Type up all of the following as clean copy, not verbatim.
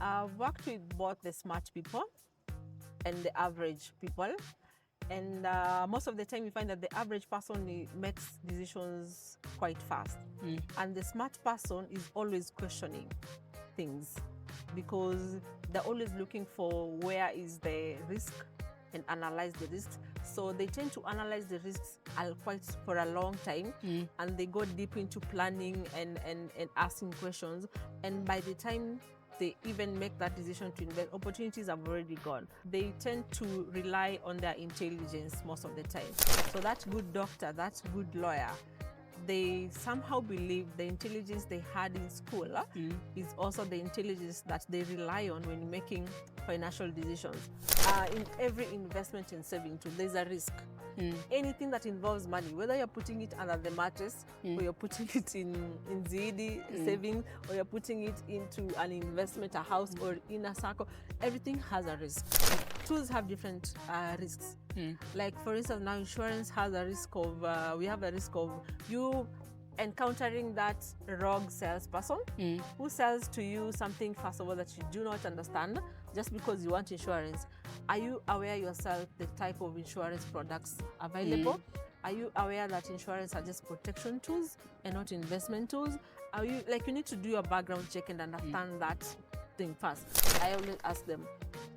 I've worked with both the smart people and the average people. And most of the time, you find that the average person makes decisions quite fast. And the smart person is always questioning things because they're always looking for where is the risk and analyze the risks. So they tend to analyze the risks quite for a long time, and they go deep into planning and asking questions. And by the time they even make that decision to invest, opportunities have already gone. They tend to rely on their intelligence most of the time. So that good doctor, that good lawyer, they somehow believe the intelligence they had in school is also the intelligence that they rely on when making financial decisions. In every investment and saving tool, there's a risk. Anything that involves money, whether you're putting it under the mattress or you're putting it in ZD savings, or you're putting it into an investment, a house, or in a circle, everything has a risk. Tools have different risks. Like for instance, now insurance has a risk of, we have a risk of you encountering that rogue salesperson who sells to you something, first of all, that you do not understand just because you want insurance. Are you aware yourself the type of insurance products available? Are you aware that insurance are just protection tools and not investment tools? Are you, like, you need to do your background check and understand that thing first. I always ask them,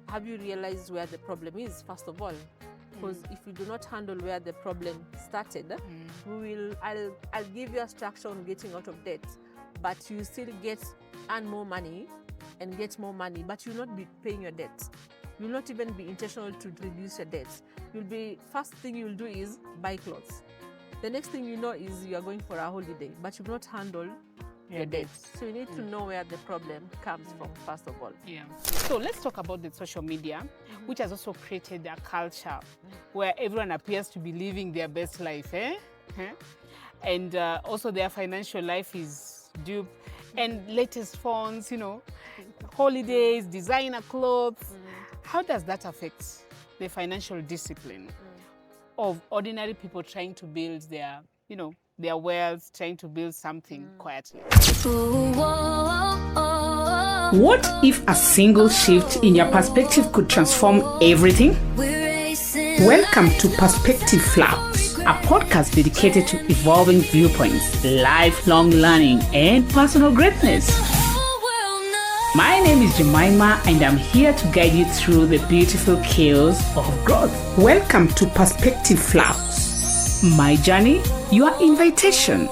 have you realized where the problem is, first of all? Because if you do not handle where the problem started, I'll give you a structure on getting out of debt, but you still earn more money and get more money, but you'll not be paying your debt. You'll not even be intentional to reduce your debt. First thing you'll do is buy clothes. The next thing you know is you are going for a holiday, but you've not handled your debt. So you need to know where the problem comes from, first of all. So let's talk about the social media, which has also created a culture where everyone appears to be living their best life, and also their financial life is due, and latest phones, holidays, designer clothes. How does that affect the financial discipline of ordinary people trying to build their, their wealth, trying to build something quietly? What if a single shift in your perspective could transform everything? Welcome to Perspective Flux, a podcast dedicated to evolving viewpoints, lifelong learning, and personal greatness. My name is Jemima, and I'm here to guide you through the beautiful chaos of growth. Welcome to Perspective Flux. My journey, your invitation.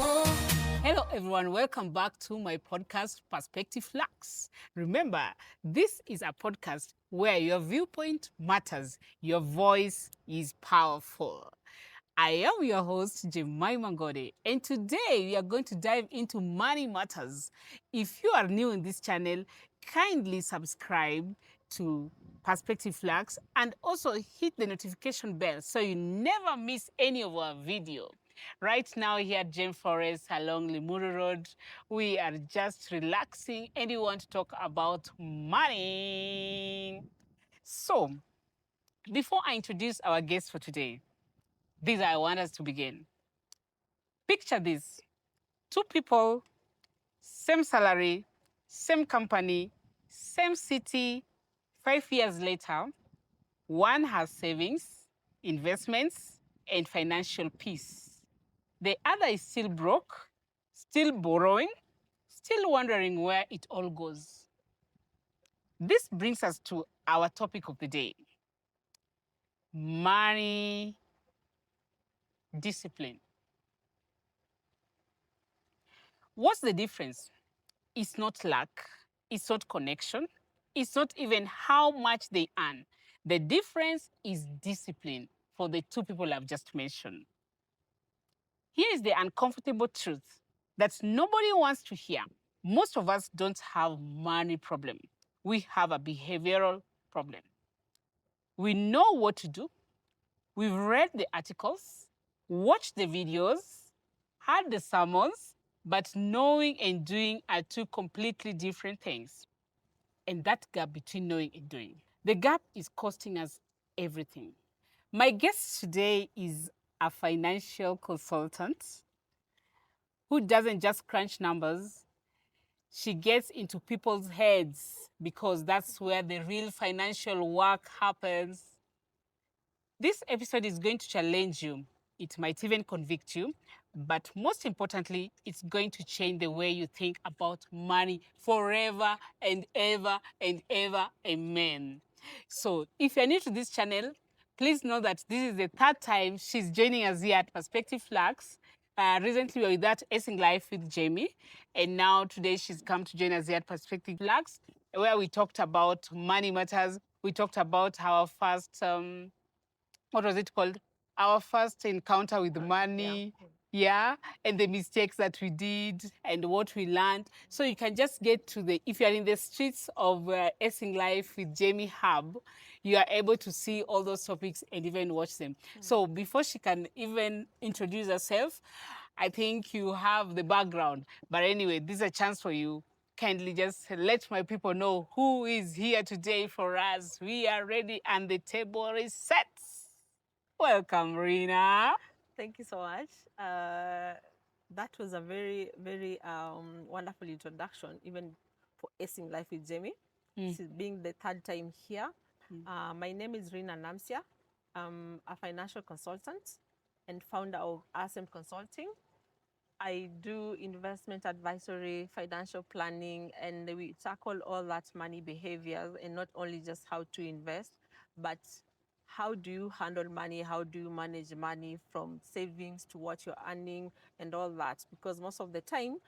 Hello everyone, welcome back to my podcast, Perspective Flux. Remember, this is a podcast where your viewpoint matters, your voice is powerful. I am your host, Jemima Ngode, and today we are going to dive into money matters. If you are new in this channel, kindly subscribe to Perspective Flux and also hit the notification bell so you never miss any of our video. Right now here at Gem Forest along Limuru Road, we are just relaxing and we want to talk about money. So, before I introduce our guest for today, this I want us to begin. Picture this: two people, same salary, same company, same city. 5 years later, one has savings, investments, and financial peace. The other is still broke, still borrowing, still wondering where it all goes. This brings us to our topic of the day: money discipline. What's the difference? It's not luck, it's not connection, it's not even how much they earn. The difference is discipline for the two people I've just mentioned. Here is the uncomfortable truth that nobody wants to hear. Most of us don't have money problem. We have a behavioral problem. We know what to do. We've read the articles, watched the videos, heard the sermons, but knowing and doing are two completely different things. And that gap between knowing and doing, the gap is costing us everything. My guest today is a financial consultant who doesn't just crunch numbers. She gets into people's heads because that's where the real financial work happens. This episode is going to challenge you. It might even convict you, but most importantly, it's going to change the way you think about money forever and ever and ever. Amen. So, if you're new to this channel, please know that this is the third time she's joining us here at Perspective Flux. Recently, we were with that Acing Life with Jamie, and now today she's come to join us here at Perspective Flux, where we talked about money matters. We talked about our first what was it called? Our first encounter with money. Yeah, and the mistakes that we did and what we learned. So you can just get to if you're in the streets of Acing Life with Jamie Hub, you are able to see all those topics and even watch them. So before she can even introduce herself, I think you have the background. But anyway, this is a chance for you. Kindly just let my people know who is here today for us. We are ready and the table is set. Welcome, Rina. Thank you so much. That was a very, very wonderful introduction, even for Acing Life with Jamie. This is being the third time here. My name is Rina Namsia. I'm a financial consultant and founder of ASEM Consulting. I do investment advisory, financial planning, and we tackle all that money behaviors, and not only just how to invest, but how do you handle money? How do you manage money from savings to what you're earning and all that? Because most of the time,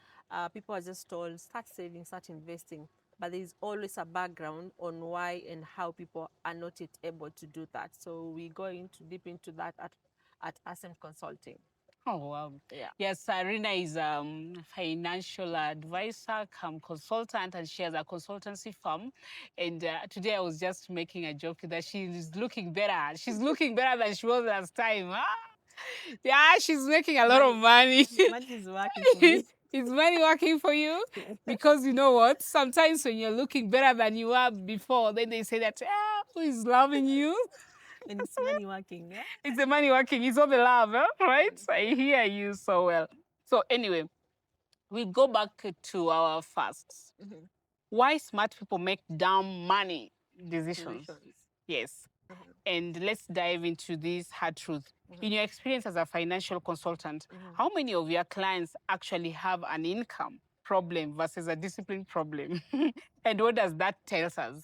people are just told, start saving, start investing. But there's always a background on why and how people are not yet able to do that. So we go deep into that at ASEM Consulting. Oh, wow. Yeah. Yes, Rina is a financial advisor, consultant, and she has a consultancy firm. And today I was just making a joke that she's looking better. She's looking better than she was last time. Ah? Yeah, she's making a lot of money. Money is working for me. Is money working for you? Because you know what? Sometimes when you're looking better than you were before, then they say that, who is loving you? And it's money working, yeah? It's the money working. It's all the love, right? I hear you so well. So anyway, we go back to our fasts. Why smart people make dumb money decisions. Yes. And let's dive into this hard truth. In your experience as a financial consultant, how many of your clients actually have an income problem versus a discipline problem? And what does that tell us?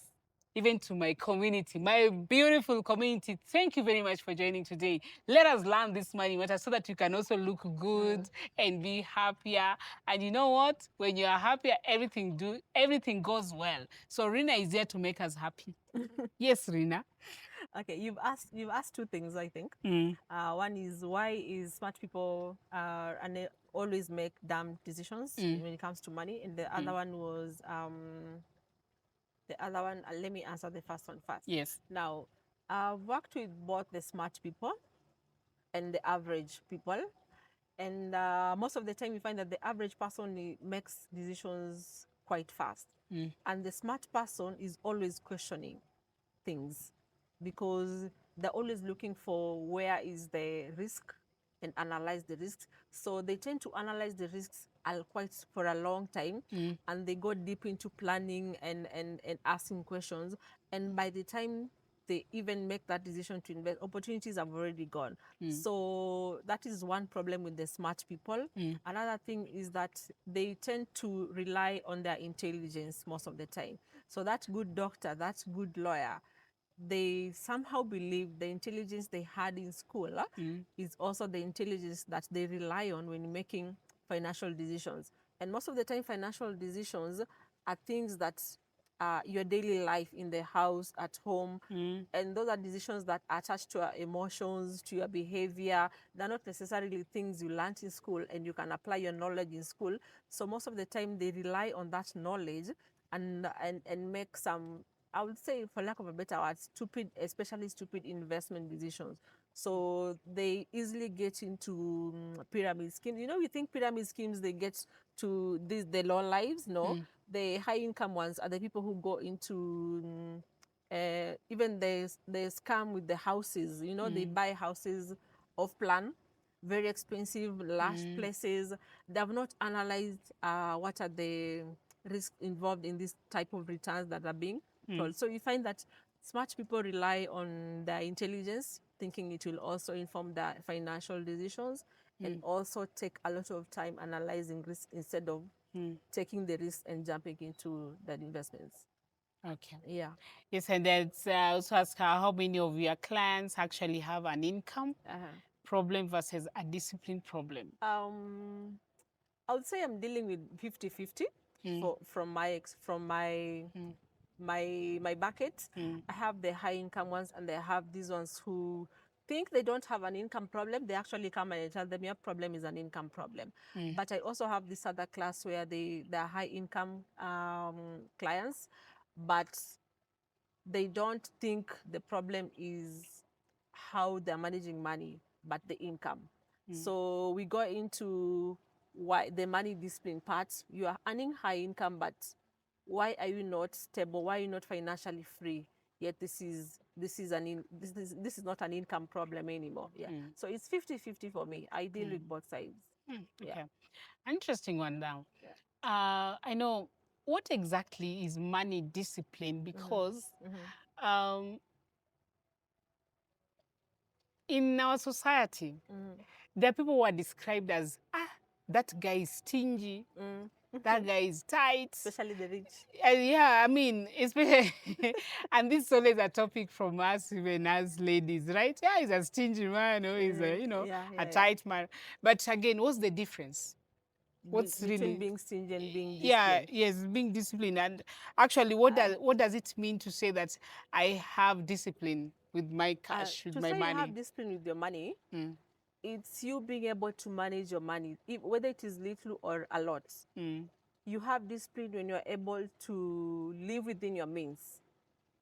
Even to my community, my beautiful community, thank you very much for joining today. Let us learn this money matter so that you can also look good and be happier. And you know what? When you are happier, everything goes well. So Rina is there to make us happy. Yes, Rina. Okay, you've asked two things, I think. One is, why is smart people and they always make dumb decisions when it comes to money, and the other one was let me answer the first one first. Yes. Now, I've worked with both the smart people and the average people, and most of the time you find that the average person makes decisions quite fast, and the smart person is always questioning things, because they're always looking for where is the risk and analyze the risks. So they tend to analyze the risks quite for a long time, and they go deep into planning and asking questions. And by the time they even make that decision to invest, opportunities have already gone. So that is one problem with the smart people. Another thing is that they tend to rely on their intelligence most of the time. So that good doctor, that good lawyer, they somehow believe the intelligence they had in school is also the intelligence that they rely on when making financial decisions. And most of the time, financial decisions are things that your daily life in the house, at home, and those are decisions that are attached to your emotions, to your behavior. They're not necessarily things you learned in school and you can apply your knowledge in school. So most of the time, they rely on that knowledge and make some, I would say, for lack of a better word, especially stupid investment decisions. So they easily get into pyramid schemes. You know, we think pyramid schemes, they get to the low lives. No, the high income ones are the people who go into even the scam with the houses. You know, they buy houses off plan, very expensive, large places. They have not analyzed what are the risk involved in this type of returns that are being told. So you find that smart people rely on their intelligence, thinking it will also inform their financial decisions, and also take a lot of time analyzing risk instead of taking the risk and jumping into the investments. Okay. Yeah. Yes, and that's also ask her how many of your clients actually have an income problem versus a discipline problem. I would say I'm dealing with 50-50 from my bucket. I have the high income ones, and I have these ones who think they don't have an income problem. They actually come and I tell them your problem is an income problem. But I also have this other class where they're high income clients, but they don't think the problem is how they're managing money, but the income. So we go into why the money discipline part. You are earning high income, but why are you not stable? Why are you not financially free? Yet this is not an income problem anymore. Yeah. So it's 50-50 for me. I deal with both sides. Okay. Yeah. Interesting one now. I know what exactly is money discipline because in our society, there are people who are described as, that guy is stingy, that guy is tight. Especially the rich. Yeah, I mean, especially, and this is always a topic from us, even as ladies, right? Yeah, he's a stingy man, or he's a tight man. But again, what's the difference? What's Between really being stingy and being disciplined? Yeah, yes, being disciplined. And actually, what does it mean to say that I have discipline with my cash, with to my say money? you have discipline with your money, it's you being able to manage your money, whether it is little or a lot. You have discipline when you're able to live within your means.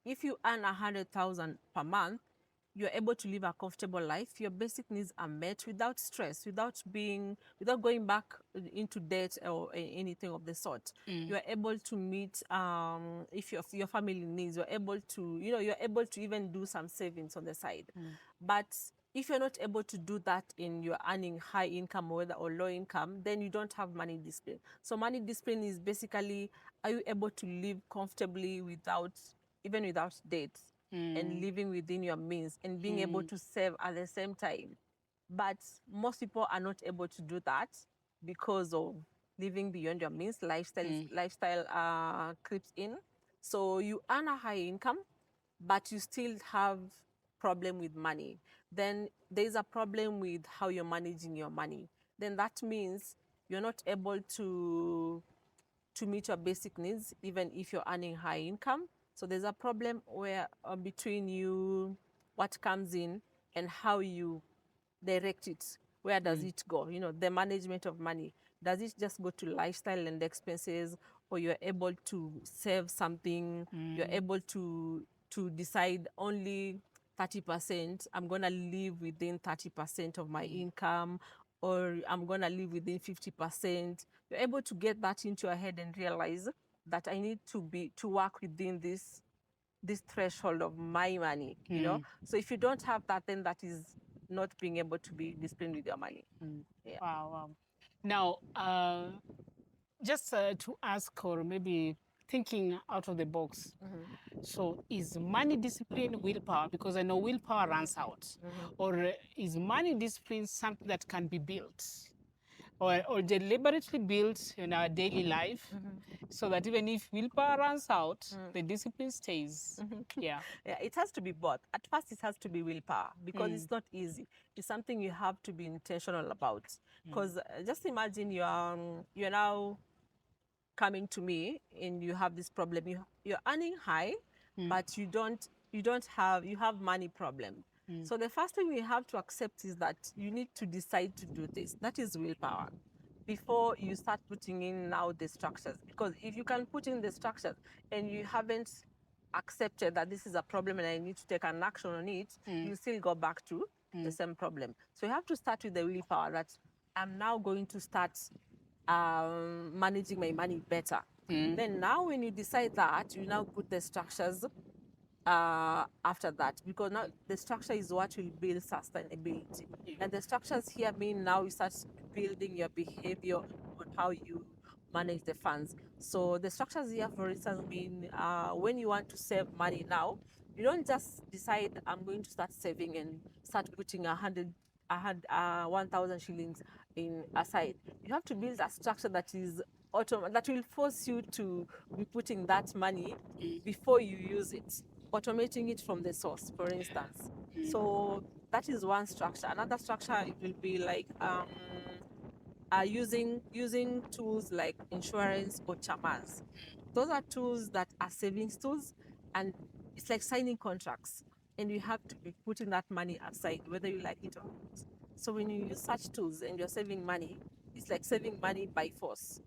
If you earn 100,000 per month, you're able to live a comfortable life. Your basic needs are met without stress, without going back into debt or anything of the sort. You're able to meet if your family needs. You're able to you're able to even do some savings on the side. But if you're not able to do that in your earning high income or low income, then you don't have money discipline. So money discipline is basically, are you able to live comfortably without debt, and living within your means and being able to save at the same time? But most people are not able to do that because of living beyond your means. Lifestyle creeps in. So you earn a high income, but you still have problem with money. Then there's a problem with how you're managing your money. Then that means you're not able to meet your basic needs, even if you're earning high income. So there's a problem where between you, what comes in and how you direct it. Where does it go? The management of money. Does it just go to lifestyle and expenses, or you're able to save something? You're able to decide only 30%. I'm gonna live within 30% of my income, or I'm gonna live within 50%. You're able to get that into your head and realize that I need to work within this threshold of my money. So if you don't have that, then that is not being able to be disciplined with your money. Yeah. Wow. Now, just to ask, or maybe thinking out of the box. So is money discipline willpower? Because I know willpower runs out. Or is money discipline something that can be built? Or deliberately built in our daily life, so that even if willpower runs out, the discipline stays. Yeah. Yeah, it has to be both. At first, it has to be willpower because it's not easy. It's something you have to be intentional about. Because just imagine you're now coming to me and you have this problem. You're earning high, but you have money problem. So the first thing we have to accept is that you need to decide to do this. That is willpower. Before you start putting in now the structures. Because if you can put in the structures and you haven't accepted that this is a problem and I need to take an action on it, you still go back to the same problem. So you have to start with the willpower that I'm now going to start managing my money better. Then now when you decide that, you now put the structures after that, because now the structure is what will build sustainability. And the structures here mean now you start building your behavior on how you manage the funds. So the structures here, for instance, mean when you want to save money now, you don't just decide I'm going to start saving and start putting 1,000 shillings in aside. You have to build a structure that is that will force you to be putting that money before you use it, automating it from the source, for instance. So that is one structure. Another structure, it will be like using tools like insurance or chamas. Those are tools that are savings tools, and it's like signing contracts, and you have to be putting that money aside whether you like it or not. So when you use such tools and you're saving money, it's like saving money by force.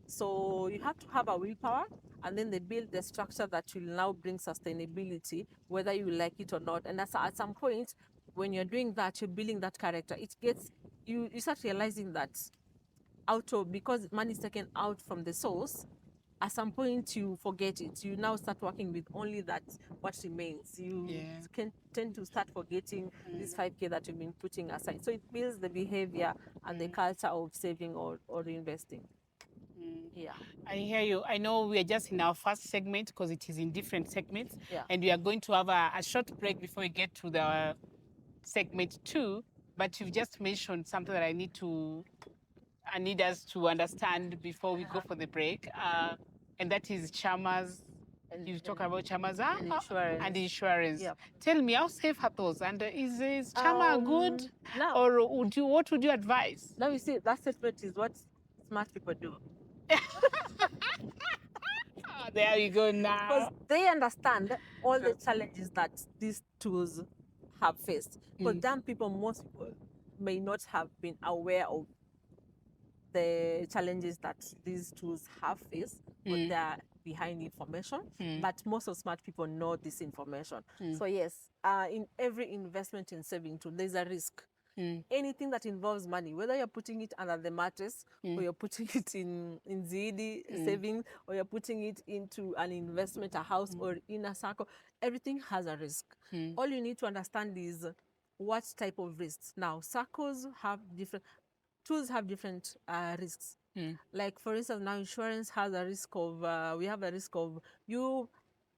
So you have to have a willpower, and then they build the structure that will now bring sustainability whether you like it or not. And that's at some point when you're doing that, you're building that character, it gets you start realizing that because money is taken out from the source, at some point you forget it. You now start working with only that what remains. You can tend to start forgetting this 5K that you've been putting aside. So it builds the behavior and the culture of saving or investing. Yeah. I hear you. I know we are just in our first segment because it is in different segments. Yeah. And we are going to have a short break before we get to the segment 2. But you've just mentioned something that I need us to understand before we go for the break. And that is chamas. You've talked about chamas and insurance. and insurance. Yep. Tell me, how safe are those? And is chama good? Now, Or what would you advise? now you see, that statement is what smart people do. There you go now. Because they understand all the challenges that these tools have faced. Because most people may not have been aware of the challenges that these tools have faced, but they are behind information. But most of smart people know this information. So yes, in every investment in saving tool, there's a risk. Anything that involves money, whether you're putting it under the mattress or you're putting it in ZD savings, or you're putting it into an investment, a house or in a circle, everything has a risk. All you need to understand is what type of risks. Now, circles have different, tools have different risks. Like for instance, now insurance has a risk of, we have a risk of you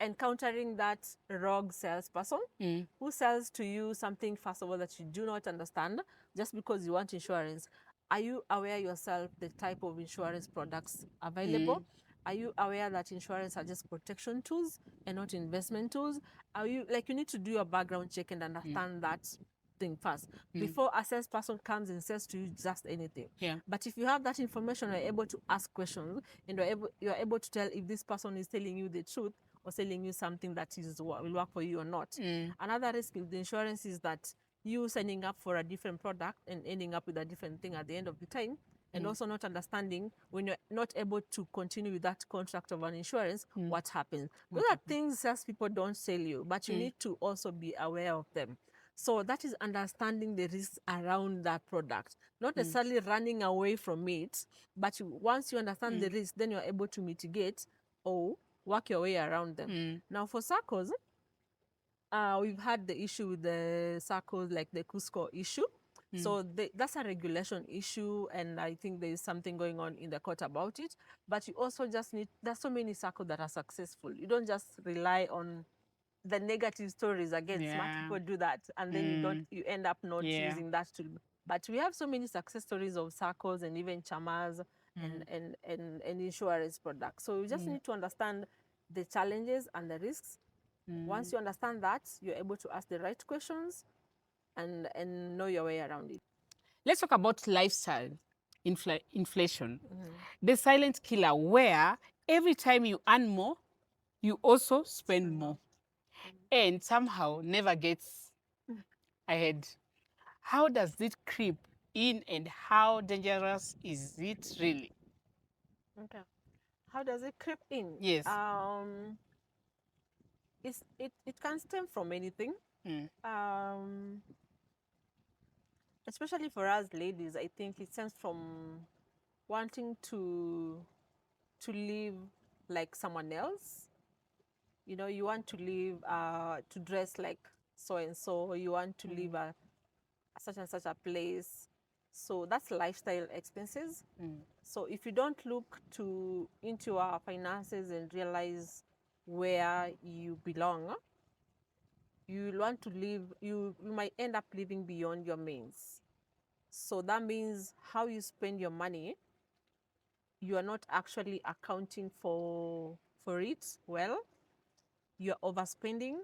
encountering that rogue salesperson who sells to you something, first of all, that you do not understand just because you want insurance. Are you aware yourself the type of insurance products available? Are you aware that insurance are just protection tools and not investment tools? Are you, like, you need to do your background check and understand that thing first before a salesperson comes and says to you just anything. But if you have that information, you're able to ask questions, and you're able to tell if this person is telling you the truth or selling you something that will work for you or not. Another risk with the insurance is that you signing up for a different product and ending up with a different thing at the end of the time, and also not understanding when you're not able to continue with that contract of an insurance, what happens. Those are things salespeople don't tell you, but you need to also be aware of them. So that is understanding the risks around that product, not necessarily running away from it, but once you understand the risk, then you're able to mitigate or work your way around them. Now for circles, we've had the issue with the circles, like the Cusco issue. So that's a regulation issue, and I think there is something going on in the court about it. But you also just need, there's so many circles that are successful. You don't just rely on the negative stories. Again, smart people do that, and then you end up not using that tool. But we have so many success stories of circles and even chamas and insurance products. So you just need to understand the challenges and the risks. Once you understand that, you're able to ask the right questions and know your way around it. Let's talk about lifestyle inflation. The silent killer, where every time you earn more, you also spend more, and somehow never gets ahead. How does it creep in, and how dangerous is it really? Okay. How does it creep in? Yes. It can stem from anything. Especially for us ladies, I think it stems from wanting to live like someone else. You know, you want to live, to dress like so and so. You want to live a such and such a place. So that's lifestyle expenses. So if you don't look into our finances and realize where you belong, you will want to live, you might end up living beyond your means. So that means how you spend your money, you are not actually accounting for it well. You're overspending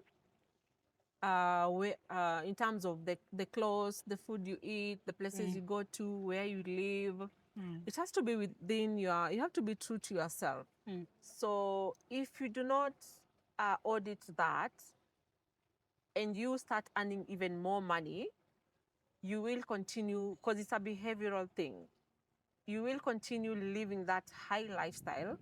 in terms of the clothes, the food you eat, the places you go to, where you live. It has to be within you have to be true to yourself. So if you do not audit that and you start earning even more money, you will continue, because it's a behavioral thing, you will continue living that high lifestyle.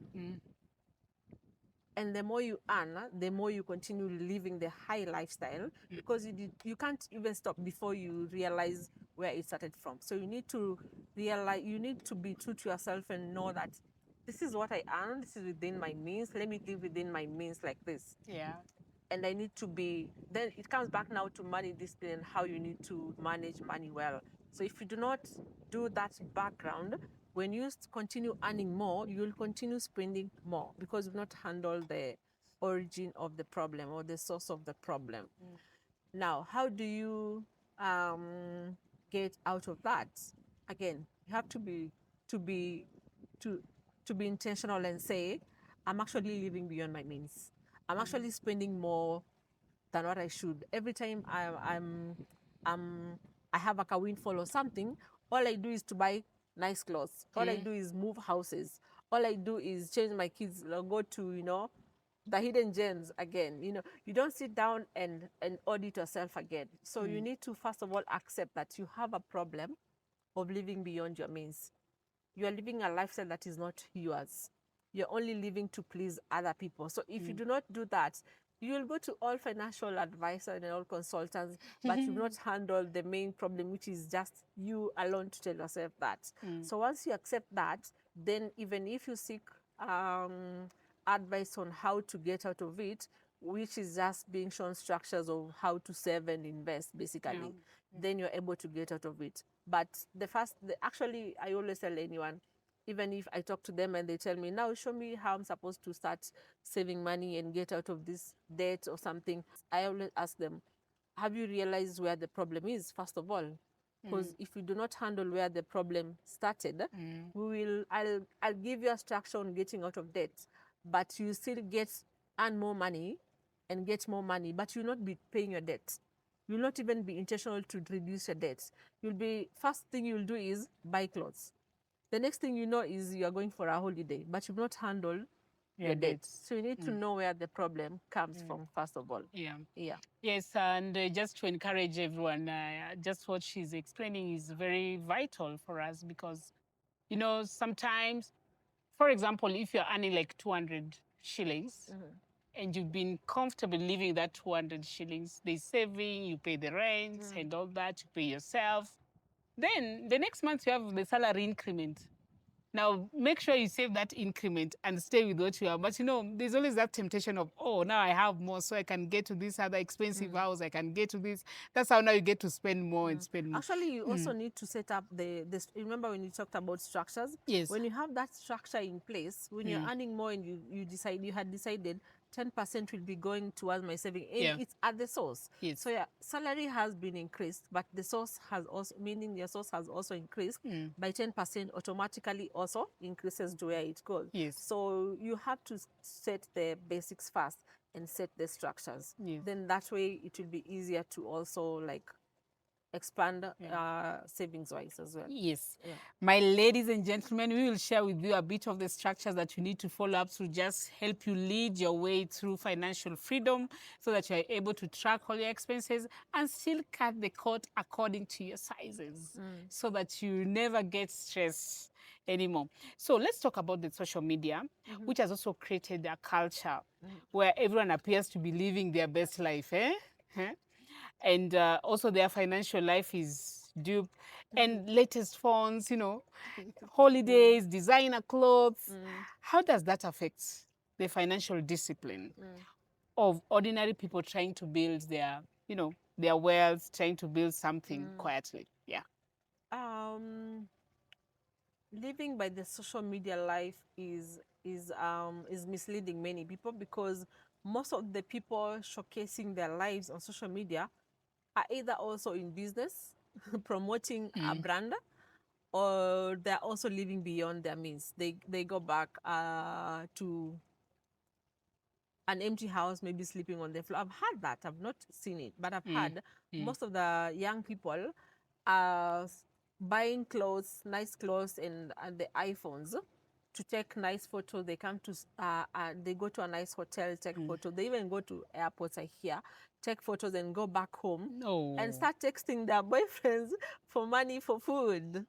And the more you earn, the more you continue living the high lifestyle, because you can't even stop before you realize where it started from. So you need to realize, you need to be true to yourself and know that this is what I earn, this is within my means, let me live within my means like this. Yeah. And I need to be, then it comes back now to money discipline and how you need to manage money well. So if you do not do that background, when you continue earning more, you will continue spending more because you've not handled the origin of the problem or the source of the problem. Now, how do you get out of that? Again, you have to be intentional and say, I'm actually living beyond my means. I'm actually spending more than what I should. Every time I have like a windfall or something, all I do is to buy nice clothes. All I do is move houses. All I do is change my kids, go to, the hidden gems again. You don't sit down and audit yourself again. So you need to, first of all, accept that you have a problem of living beyond your means. You are living a lifestyle that is not yours. You're only living to please other people. So if you do not do that, you will go to all financial advisors and all consultants, but you will not handle the main problem, which is just you alone to tell yourself that. So once you accept that, then even if you seek advice on how to get out of it, which is just being shown structures of how to save and invest, basically, then you're able to get out of it. But actually, I always tell anyone, even if I talk to them and they tell me, now show me how I'm supposed to start saving money and get out of this debt or something, I always ask them, have you realized where the problem is, first of all? Because if you do not handle where the problem started, I'll give you a structure on getting out of debt, but you still earn more money and get more money, but you'll not be paying your debt. You'll not even be intentional to reduce your debt. First thing you'll do is buy clothes. The next thing you know is you're going for a holiday, but you've not handled your debt. So you need to know where the problem comes from, first of all. Yeah. Yeah. Yes, and just to encourage everyone, just what she's explaining is very vital for us because, sometimes, for example, if you're earning like 200 shillings and you've been comfortable living that 200 shillings, there's saving, you pay the rent and all that, you pay yourself. Then the next month you have the salary increment. Now, make sure you save that increment and stay with what you have. But, there's always that temptation of, oh, now I have more, so I can get to this other expensive house. I can get to this. That's how now you get to spend more and spend more. Actually, you also need to set up remember when you talked about structures? Yes. When you have that structure in place, when you're earning more and you had decided 10% will be going towards my saving, it's at the source. Yes. So your salary has been increased, but the source has also, meaning your source has also increased by 10%, automatically also increases to where it goes. Yes. So you have to set the basics first and set the structures. Yes. Then that way it will be easier to also expand savings wise as well. Yes. Yeah. My ladies and gentlemen, we will share with you a bit of the structures that you need to follow up to just help you lead your way through financial freedom so that you are able to track all your expenses and still cut the coat according to your sizes so that you never get stressed anymore. So let's talk about the social media, which has also created a culture where everyone appears to be living their best life. And also their financial life is duped. And latest phones, holidays, designer clothes. How does that affect the financial discipline of ordinary people trying to build their wealth, trying to build something quietly? Yeah. living by the social media life is misleading many people, because most of the people showcasing their lives on social media are either also in business, promoting a brand, or they're also living beyond their means. They go back to an empty house, maybe sleeping on the floor. I've had that. I've not seen it, but I've had most of the young people are buying clothes, nice clothes, and the iPhones to take nice photos. They come to, they go to a nice hotel, take photos. They even go to airports, I hear, take photos and go back home and start texting their boyfriends for money for food,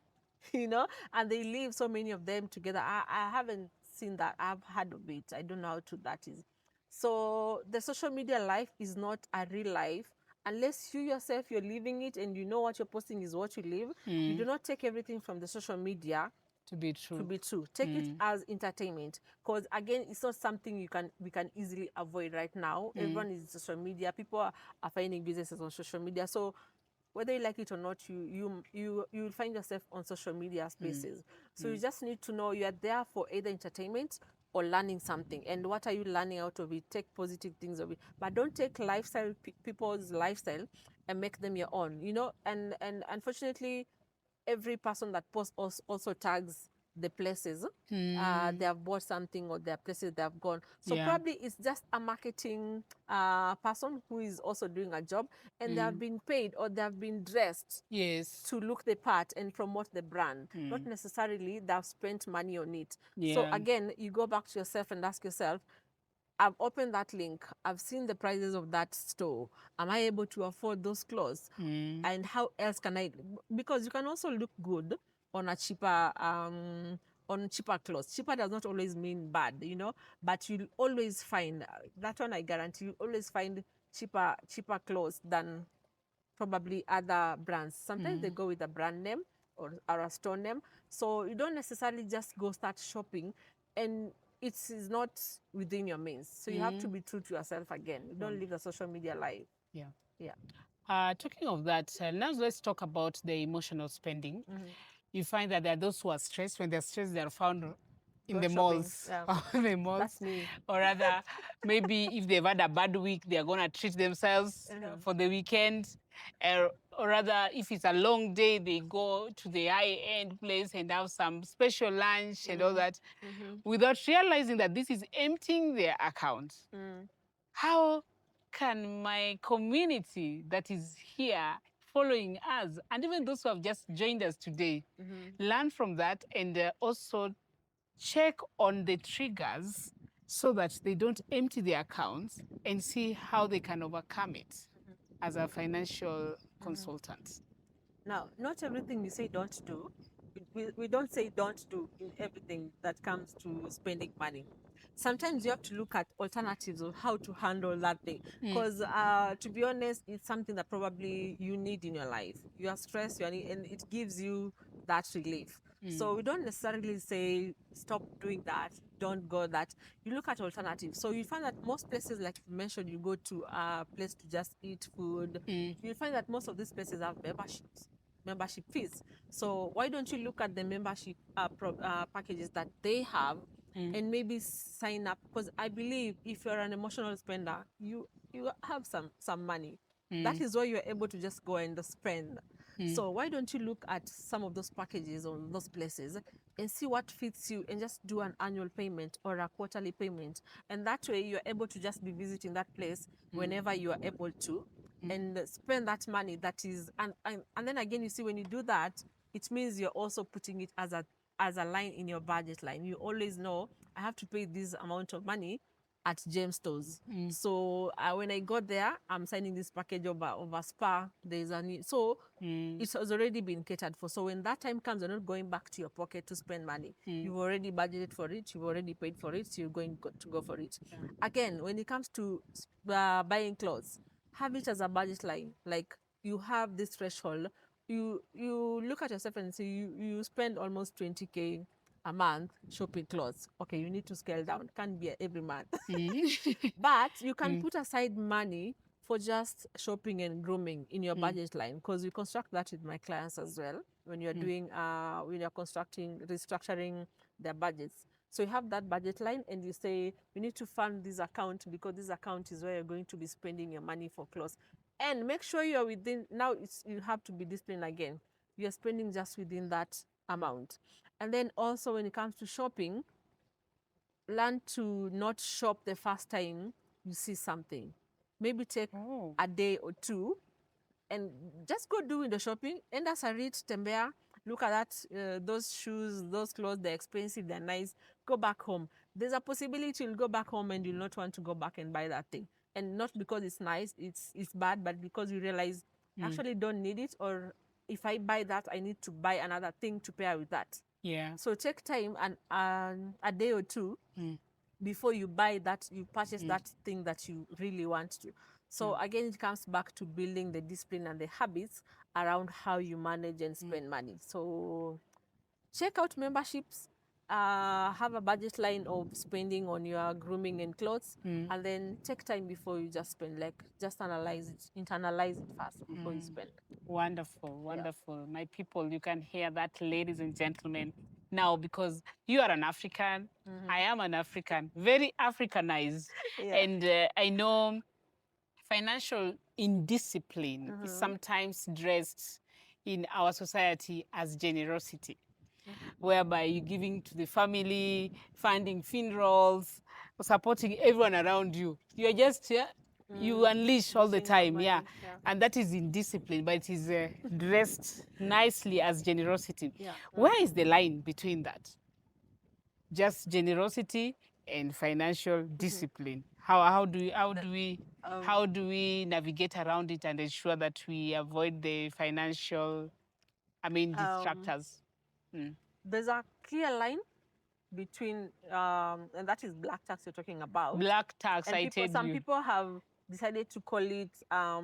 and they live, so many of them together. I haven't seen that. I've heard of it. I don't know how true that is. So the social media life is not a real life unless you yourself, you're living it and you know what you're posting is what you live. You do not take everything from the social media To be true. to be true. Take it as entertainment, because again, it's not something we can easily avoid right now. Everyone is social media. People are finding businesses on social media. So whether you like it or not, you will find yourself on social media spaces. So you just need to know you are there for either entertainment or learning something. And what are you learning out of it? Take positive things of it, but don't take lifestyle people's lifestyle and make them your own. And unfortunately, every person that posts also tags the places they have bought something, or their places they have gone. So probably it's just a marketing person who is also doing a job, and they have been paid or they have been dressed Yes. to look the part and promote the brand. Not necessarily they've spent money on it. So Yeah. again, you go back to yourself and ask yourself, I've opened that link. I've seen the prices of that store. Am I able to afford those clothes? And how else can I? Because you can also look good on a cheaper on cheaper clothes. Cheaper does not always mean bad, but you'll always find that one. I guarantee you always find cheaper clothes than probably other brands. Sometimes they go with a brand name or a store name. So you don't necessarily just go start shopping, and it is not within your means. So you have to be true to yourself again. You don't live the social media life. Yeah. Yeah. Talking of that, now let's talk about the emotional spending. You find that there are those who are stressed. When they're stressed, they're found in Go the shopping. malls. Yeah. The malls. That's me. Or rather, maybe if they've had a bad week, they're going to treat themselves for the weekend. Or rather, if it's a long day, they go to the high-end place and have some special lunch and all that, without realizing that this is emptying their account. How can my community that is here following us, and even those who have just joined us today, learn from that and also check on the triggers so that they don't empty their accounts, and see how they can overcome it as a financial consultant? Now, not everything we say don't do. We don't say don't do in everything that comes to spending money. Sometimes you have to look at alternatives of how to handle that thing. Because to be honest, it's something that probably you need in your life. You are stressed, and it gives you that relief. So we don't necessarily say stop doing that, don't go that. You look at alternatives. So you find that most places, like you mentioned, you go to a place to just eat food. You find that most of these places have membership fees. So why don't you look at the membership packages that they have and maybe sign up? Because I believe if you're an emotional spender, you have some money. That is why you're able to just go and spend. So why don't you look at some of those packages on those places and see what fits you, and just do an annual payment or a quarterly payment, and that way you're able to just be visiting that place whenever you are able to, and spend that money. That is, and then again, you see, when you do that, it means you're also putting it as a line in your budget line. You always know, I have to pay this amount of money at James stores. So when I got there, I'm signing this package of a spa. There's a new, so it has already been catered for. So when that time comes, you're not going back to your pocket to spend money. You've already budgeted for it. You've already paid for it. So you're going to go for it. Again, when it comes to buying clothes, have it as a budget line. Like, you have this threshold. You look at yourself and say you spend almost 20K a month shopping clothes. Okay, you need to scale down. Can't be every month. But you can put aside money for just shopping and grooming in your budget line, because we construct that with my clients as well. when you're doing when you're restructuring their budgets. So you have that budget line and you say, we need to fund this account because this account is where you're going to be spending your money for clothes. And make sure you're within, now you have to be disciplined again. You're spending just within that amount. And then also when it comes to shopping, learn to not shop the first time you see something. Maybe take a day or two and just go doing the shopping. Enda Sarit, tembea, look at that, those shoes, those clothes, they're expensive, they're nice. Go back home. There's a possibility you'll go back home and you'll not want to go back and buy that thing. And not because it's nice, it's bad, but because you realize I actually don't need it, or if I buy that, I need to buy another thing to pair with that. Yeah. So take time and a day or two before you buy that, you purchase that thing that you really want to. So again, it comes back to building the discipline and the habits around how you manage and spend money. So check out memberships, have a budget line of spending on your grooming and clothes, and then take time before you just spend. Like, just analyze it, internalize it first before you spend. Wonderful, wonderful. My people, you can hear that, ladies and gentlemen. Now, because you are an African, I am an African, very Africanized. And I know financial indiscipline is sometimes dressed in our society as generosity, whereby you're giving to the family, funding funerals, supporting everyone around you. You're just you unleash all the time, and that is indiscipline, but it is dressed nicely as generosity. Where is the line between that? Just generosity and financial discipline. How do we navigate around it and ensure that we avoid the financial, distractors? There's a clear line between, and that is black tax you're talking about. Black tax, and some people have decided to call it, I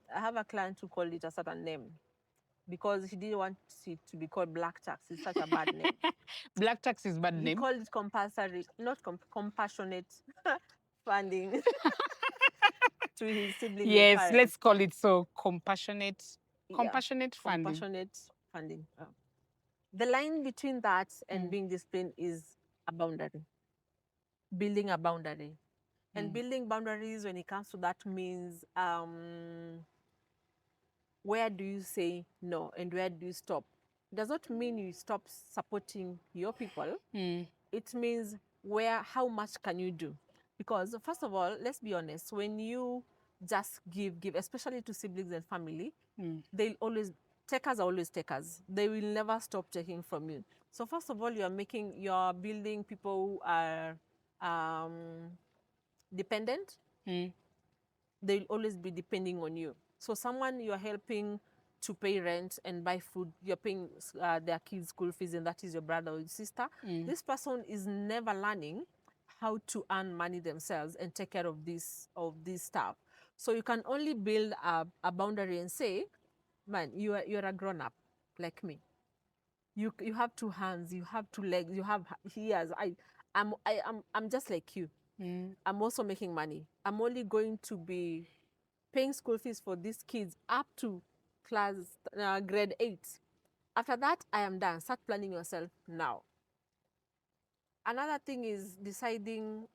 have a client who called it a certain name because he didn't want it to be called black tax. It's such a bad name. Black tax is bad name. He called it compulsory, not compassionate funding to his siblings. Yes, let's call it so. Compassionate funding. Compassionate funding. The line between that and being disciplined is a boundary. Building a boundary. And building boundaries when it comes to that means, where do you say no and where do you stop? It does not mean you stop supporting your people. It means how much can you do? Because first of all, let's be honest, when you just give, especially to siblings and family, they'll always, takers are always takers. They will never stop taking from you. So first of all, you're building people who are dependent. They'll always be depending on you. So someone you're helping to pay rent and buy food, you're paying their kids' school fees, and that is your brother or your sister. This person is never learning how to earn money themselves and take care of this stuff. So you can only build a boundary and say, man, you're a grown-up like me. You have two hands, you have two legs, you have ears. I'm just like you. I'm also making money. I'm only going to be paying school fees for these kids up to grade 8. After that, I am done. Start planning yourself now. Another thing is deciding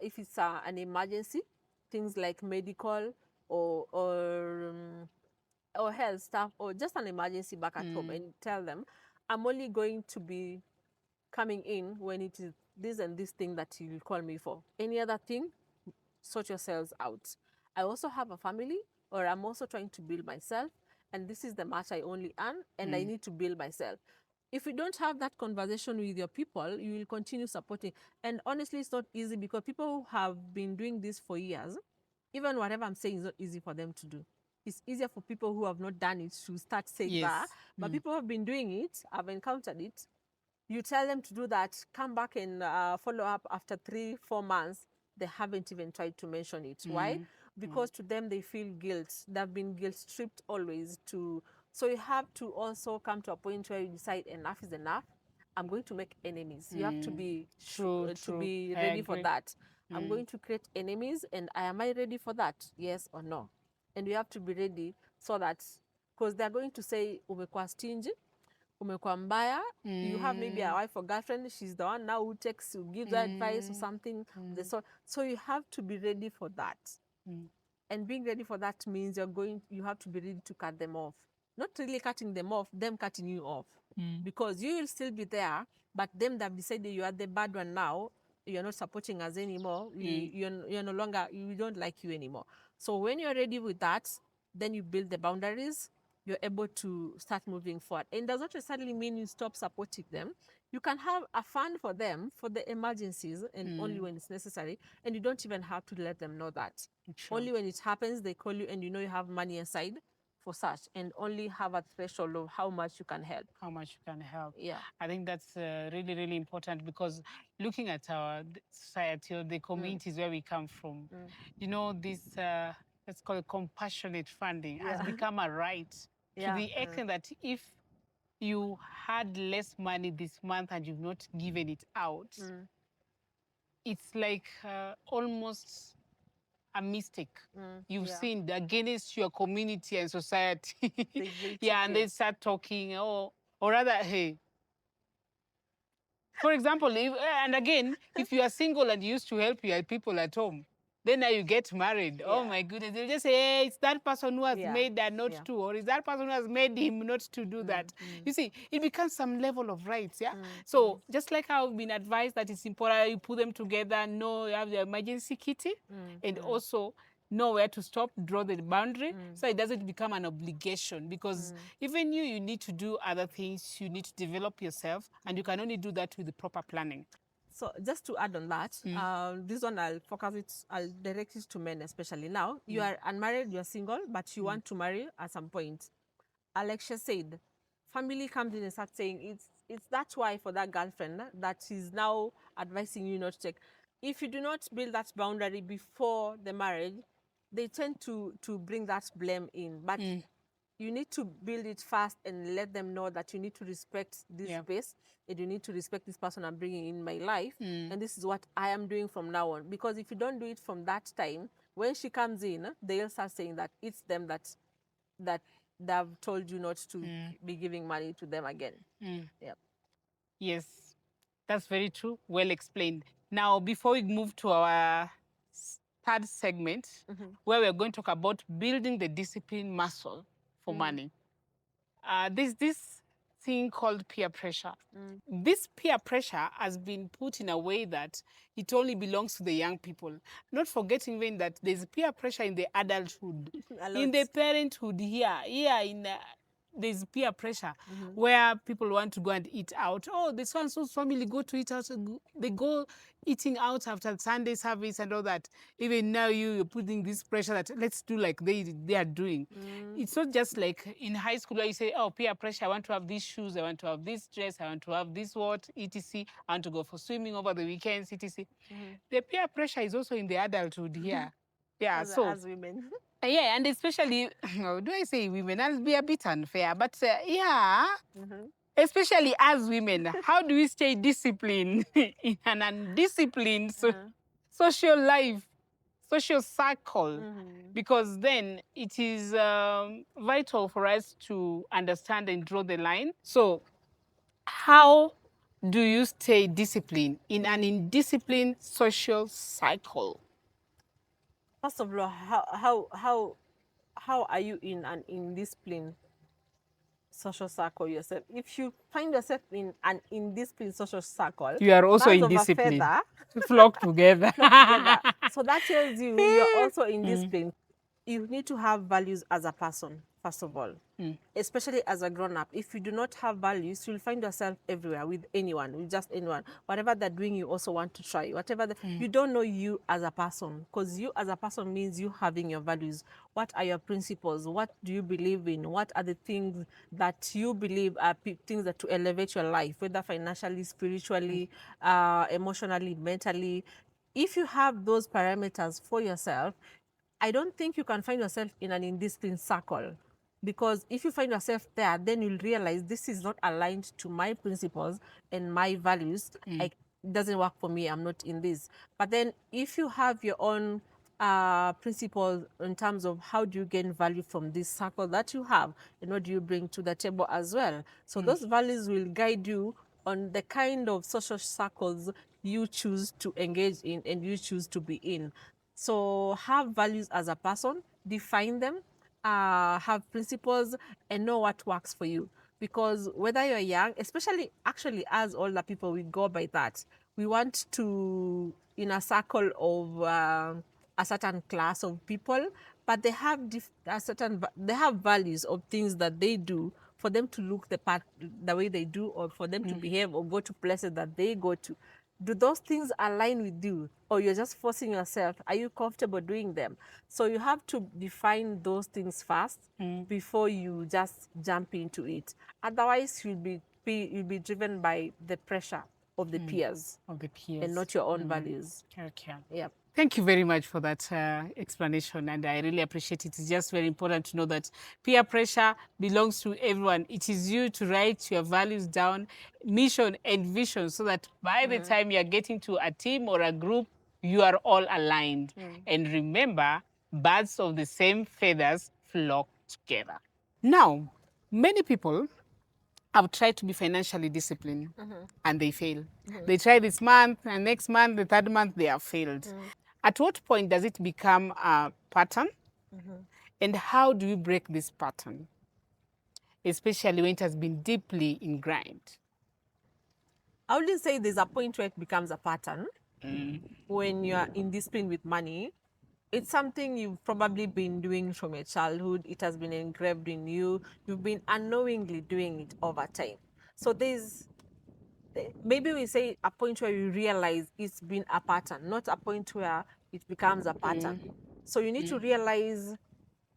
if it's an emergency, things like medical or health stuff, or just an emergency back at home, and tell them, I'm only going to be coming in when it is this and this thing that you call me for. Any other thing, sort yourselves out. I also have a family, or I'm also trying to build myself, and this is the much I only earn, and I need to build myself. If you don't have that conversation with your people, you will continue supporting. And honestly, it's not easy because people who have been doing this for years, even whatever I'm saying is not easy for them to do. It's easier for people who have not done it to start saying that. But people who have been doing it, I've encountered it. You tell them to do that, come back and follow up after 3-4 months, they haven't even tried to mention it. Why? Because to them, they feel guilt. They've been guilt-stripped always. So you have to also come to a point where you decide enough is enough. I'm going to make enemies. You have to be ready for that. I'm going to create enemies, and am I ready for that? Yes or no? And you have to be ready so that, because they're going to say, umekuwa stingy, umekuwa mbaya, you have maybe a wife or girlfriend, she's the one now who takes, who gives advice or something. So you have to be ready for that. And being ready for that means you have to be ready to cut them off. Not really cutting them off, them cutting you off. Because you will still be there, but them that have decided you are the bad one now, you're not supporting us anymore, you're no longer, we don't like you anymore. So when you're ready with that, then you build the boundaries, you're able to start moving forward. And it does not necessarily mean you stop supporting them. You can have a fund for them for the emergencies and only when it's necessary. And you don't even have to let them know that. Sure. Only when it happens, they call you and you know you have money aside for such, and only have a threshold of how much you can help. How much you can help. Yeah. I think that's really, really important, because looking at our society or the communities where we come from, you know, this, let's call it compassionate funding, has become a right to the extent that if you had less money this month and you've not given it out, it's like almost a mistake you've sinned against your community and society. And they start talking, or rather, hey. For example, and again, if you are single and you used to help your people at home, then now you get married. Oh my goodness, they'll just say, hey, it's that person who has made that not to, or it's that person who has made him not to do that. You see, it becomes some level of rights, So just like I've been advised that it's important you put them together, know you have the emergency kitty, and also know where to stop, draw the boundary, so it doesn't become an obligation, because even you need to do other things, you need to develop yourself, and you can only do that with the proper planning. So just to add on that, this one I'll direct it to men especially. Now, you are unmarried, you're single, but you want to marry at some point. Alexia said, family comes in and starts saying, it's that wife or that girlfriend that is now advising you not to take. If you do not build that boundary before the marriage, they tend to bring that blame in. But you need to build it fast and let them know that you need to respect this space, and you need to respect this person I'm bringing in my life, and this is what I am doing from now on. Because if you don't do it from that time, when she comes in, they'll start saying that it's them that they've told you not to be giving money to them again. Yes, that's very true. Well explained. Now, before we move to our third segment, where we're going to talk about building the discipline muscle for money, there's this thing called peer pressure. This peer pressure has been put in a way that it only belongs to the young people, not forgetting even that there's peer pressure in the adulthood, in the parenthood there's peer pressure where people want to go and eat out. Oh, the so-and-so's family go to eat out. They go eating out after Sunday service and all that. Even now you're putting this pressure that let's do like they are doing. It's not just like in high school where you say, oh, peer pressure, I want to have these shoes, I want to have this dress, I want to have this what, etc. I want to go for swimming over the weekends, etc. The peer pressure is also in the adulthood here. As women. Yeah, and especially, do I say women? I'll be a bit unfair, but especially as women, how do we stay disciplined in an undisciplined social life, social circle? Because then it is vital for us to understand and draw the line. So how do you stay disciplined in an indisciplined social cycle? First of all, how are you in an indisciplined social circle yourself? If you find yourself in an indisciplined social circle, you are also indisciplined. Flock together. So that tells you you're also indisciplined. You need to have values as a person, first of all, especially as a grown-up. If you do not have values, you'll find yourself everywhere with anyone, with just anyone. Whatever they're doing, you also want to try. You don't know you as a person, because you as a person means you having your values. What are your principles? What do you believe in? What are the things that you believe are things that to elevate your life, whether financially, spiritually, emotionally, mentally? If you have those parameters for yourself, I don't think you can find yourself in an indisciplined circle, because if you find yourself there, then you'll realize this is not aligned to my principles and my values. It doesn't work for me. I'm not in this. But then if you have your own principles in terms of how do you gain value from this circle that you have and what do you bring to the table as well. So those values will guide you on the kind of social circles you choose to engage in and you choose to be in. So have values as a person, define them, have principles, and know what works for you. Because whether you're young, especially actually as older people, we go by that. We want to, in a circle of a certain class of people, but they have they have values of things that they do for them to look the way they do, or for them to behave or go to places that they go to. Do those things align with you, or you're just forcing yourself? Are you comfortable doing them? So you have to define those things first before you just jump into it. Otherwise, you'll be driven by the pressure of the peers Of the peers. and not your own values. Okay. Yep. Thank you very much for that explanation, and I really appreciate it. It's just very important to know that peer pressure belongs to everyone. It is you to write your values down, mission and vision, so that by the time you're getting to a team or a group, you are all aligned. And remember, birds of the same feathers flock together. Now, many people have tried to be financially disciplined and they fail. They try this month and next month, the third month, they have failed. At what point does it become a pattern? And how do you break this pattern? Especially when it has been deeply ingrained. I wouldn't say there's a point where it becomes a pattern. When you're in discipline with money, it's something you've probably been doing from your childhood. It has been engraved in you. You've been unknowingly doing it over time. So maybe we say a point where you realize it's been a pattern, not a point where it becomes a pattern. So you need to realize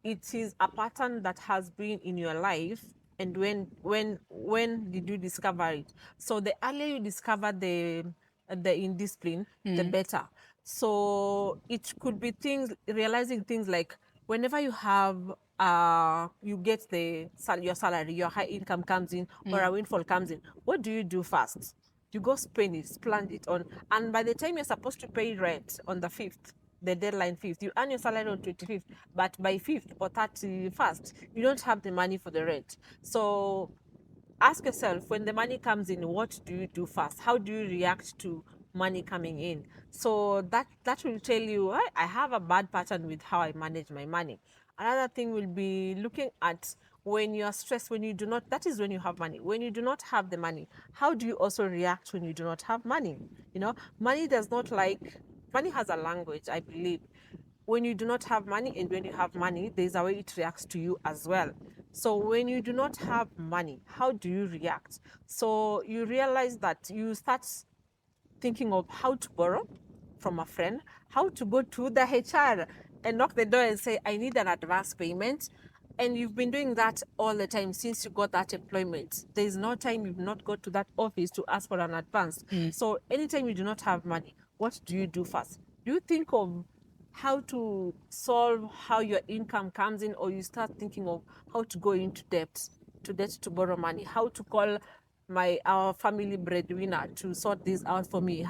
it is a pattern that has been in your life, and when did you discover it? So the earlier you discover the indiscipline, the better. So it could be realizing things like whenever you have you get your salary, your high income comes in, or a windfall comes in, what do you do first? You go spend it, splurge it on, and by the time you're supposed to pay rent on the 5th, the deadline 5th, you earn your salary on 25th, but by 5th or 31st, you don't have the money for the rent. So ask yourself, when the money comes in, what do you do first? How do you react to money coming in? So that will tell you, I have a bad pattern with how I manage my money. Another thing will be looking at when you are stressed, when you do not, that is when you have money. When you do not have the money, how do you also react when you do not have money? You know, money has a language, I believe. When you do not have money and when you have money, there's a way it reacts to you as well. So when you do not have money, how do you react? So you realize that you start thinking of how to borrow from a friend, how to go to the HR and knock the door and say, I need an advance payment. And you've been doing that all the time since you got that employment. There's no time you've not got to that office to ask for an advance. So anytime you do not have money, what do you do first? Do you think of how to solve how your income comes in, or you start thinking of how to go into debt to borrow money, how to call our family breadwinner to sort this out for me?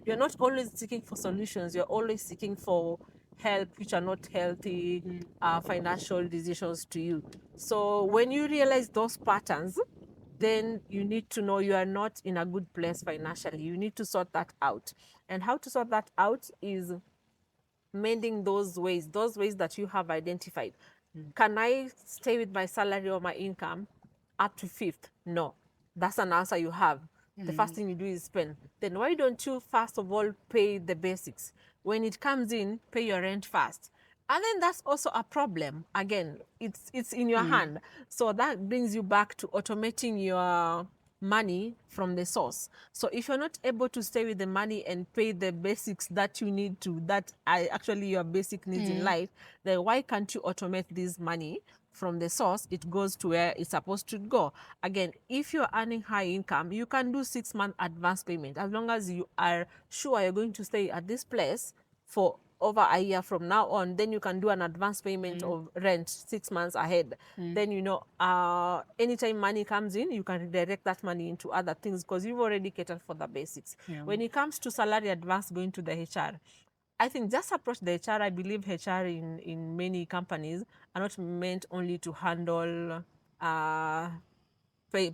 You're not always seeking for solutions, you're always seeking for help, which are not healthy financial decisions to you. So when you realize those patterns, then you need to know you are not in a good place financially. You need to sort that out. And how to sort that out is mending those ways that you have identified. Can I stay with my salary or my income up to 5th? No. That's an answer you have. The first thing you do is spend. Then why don't you first of all pay the basics? When it comes in, pay your rent first. And then that's also a problem. Again, it's in your hand. So that brings you back to automating your money from the source. So if you're not able to stay with the money and pay the basics that you need to, that are actually your basic needs in life, then why can't you automate this money from the source? It goes to where it's supposed to go. Again, if you're earning high income, you can do 6-month advance payment as long as you are sure you're going to stay at this place for over a year from now on. Then you can do an advance payment of rent 6 months ahead. Then anytime money comes in, you can redirect that money into other things because you've already catered for the basics. When it comes to salary advance going to the HR, I think just approach the HR. I believe HR in many companies are not meant only to handle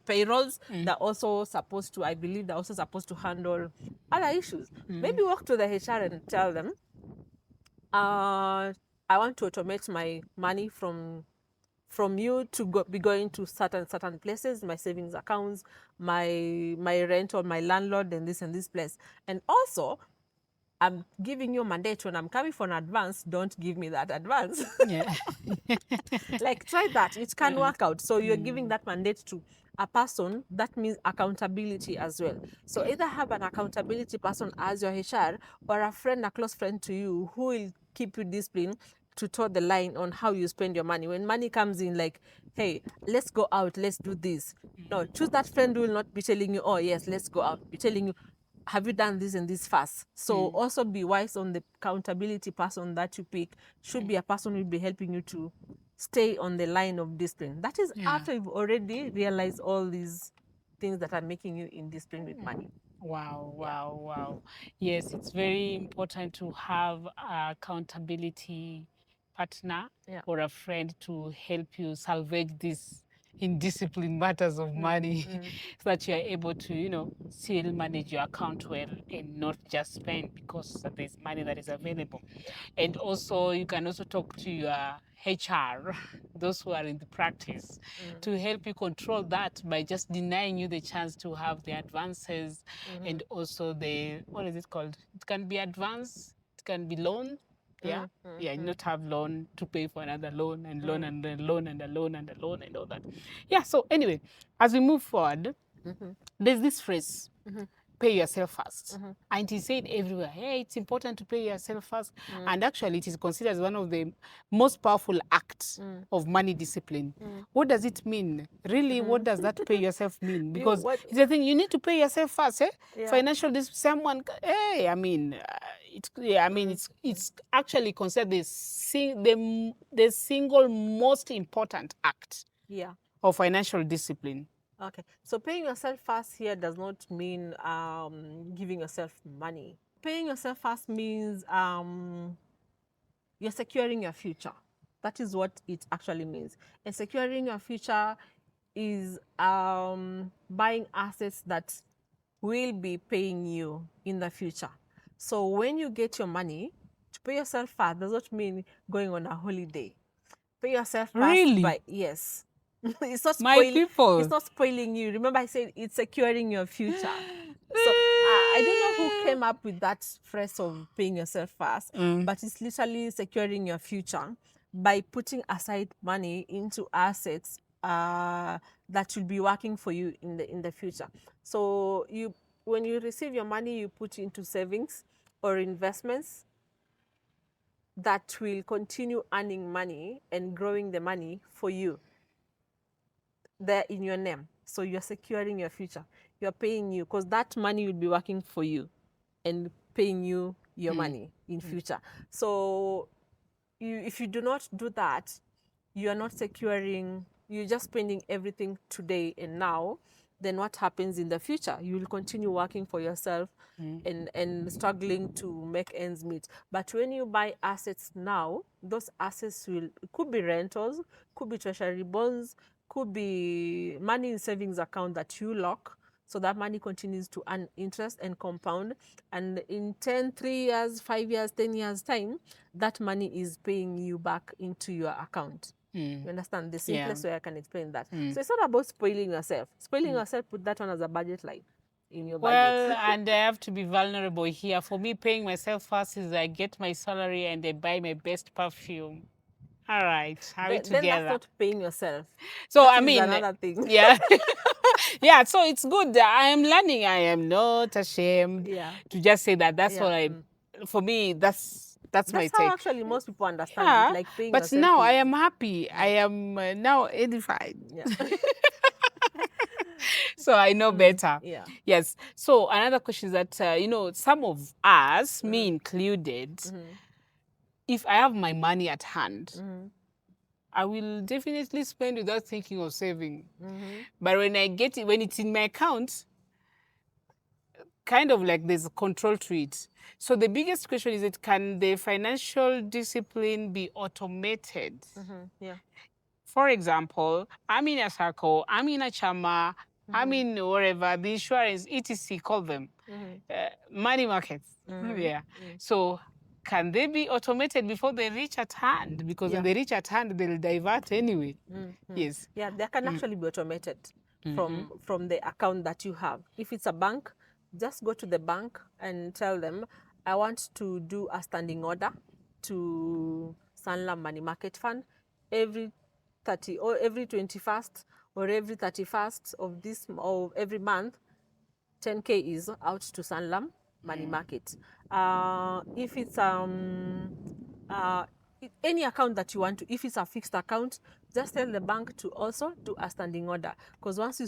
payrolls. They're also supposed to, I believe they're also supposed to handle other issues. Maybe walk to the HR and tell them, I want to automate my money from you to be going to certain places, my savings accounts, my rent or my landlord, and this place. And also, I'm giving you a mandate. When I'm coming for an advance, don't give me that advance. Yeah. Like, try that. It can work out. So you're giving that mandate to a person. That means accountability as well. So either have an accountability person as your HR, or a friend, a close friend to you, who will keep you disciplined to toe the line on how you spend your money. When money comes in, like, hey, let's go out, let's do this. No, choose that friend who will not be telling you, oh yes, let's go out. Be telling you, have you done this and this fast? So also be wise on the accountability person that you pick. Should be a person who will be helping you to stay on the line of discipline. That is after you've already realized all these things that are making you indisciplined with money. Wow. Yes, it's very important to have an accountability partner or a friend to help you salvage these indisciplined matters of money so that you are able to, still manage your account well and not just spend because there's money that is available. And also, you can also talk to your HR, those who are in the practice, to help you control that by just denying you the chance to have the advances and also what is it called? It can be advance, it can be loan. Yeah, not have loan to pay for another loan and loan and then loan and a loan and a loan and all that. Yeah, so anyway, as we move forward, there's this phrase, pay yourself first. And it is said everywhere, hey, it's important to pay yourself first. And actually, it is considered as one of the most powerful acts of money discipline. What does it mean? Really, what does that pay yourself mean? Because it's the thing, you need to pay yourself first. Financial discipline, hey, I mean, it's actually considered the single most important act of financial discipline. Okay, so paying yourself first here does not mean giving yourself money. Paying yourself first means you're securing your future. That is what it actually means. And securing your future is buying assets that will be paying you in the future. So when you get your money, to pay yourself first does not mean going on a holiday. Pay yourself first. Really? Yes. It's not My people. It's not spoiling you. Remember, I said it's securing your future. So I don't know who came up with that phrase of paying yourself first, but it's literally securing your future by putting aside money into assets that will be working for you in the future. So when you receive your money, you put into savings or investments that will continue earning money and growing the money for you. There in your name. So you're securing your future. You're paying you because that money will be working for you and paying you your money in future. So if you do not do that, you are not securing, you're just spending everything today and now. Then what happens in the future? You will continue working for yourself and struggling to make ends meet. But when you buy assets now, those assets could be rentals, could be treasury bonds, could be money in savings account that you lock, so that money continues to earn interest and compound. And in 3 years, 5 years, 10 years time, that money is paying you back into your account. You understand? The simplest way I can explain that. So it's not about spoiling yourself. Spoiling yourself, put that one as a budget line in your budget. Well, and I have to be vulnerable here. For me, paying myself first is I get my salary and I buy my best perfume. All right, are we together? Then that's not paying yourself. So that I mean, another thing. Yeah, yeah. So it's good. I am learning. I am not ashamed to just say that. That's what for me, that's my take. That's how actually most people understand it, like paying but yourself. Now I am happy. I am now edified. Yeah. So I know better. Yeah. Yes. So another question is that, some of us, me included, if I have my money at hand, I will definitely spend without thinking of saving. But when I get it, when it's in my account, kind of like there's a control to it. So the biggest question is, can the financial discipline be automated? Yeah. For example, I'm in a circle, I'm in a chama, I'm in wherever, the insurance, etc., call them, money markets. Yeah. So can they be automated before they reach at hand? Because when they reach at hand, they'll divert anyway. Yes. Yeah, they can actually be automated from the account that you have. If it's a bank, just go to the bank and tell them, I want to do a standing order to Sanlam Money Market Fund every 30 or every 21st or every 31st of this or every month. 10K is out to Sanlam Money Market. If it's any account that you want to, if it's a fixed account, just tell the bank to also do a standing order, because once you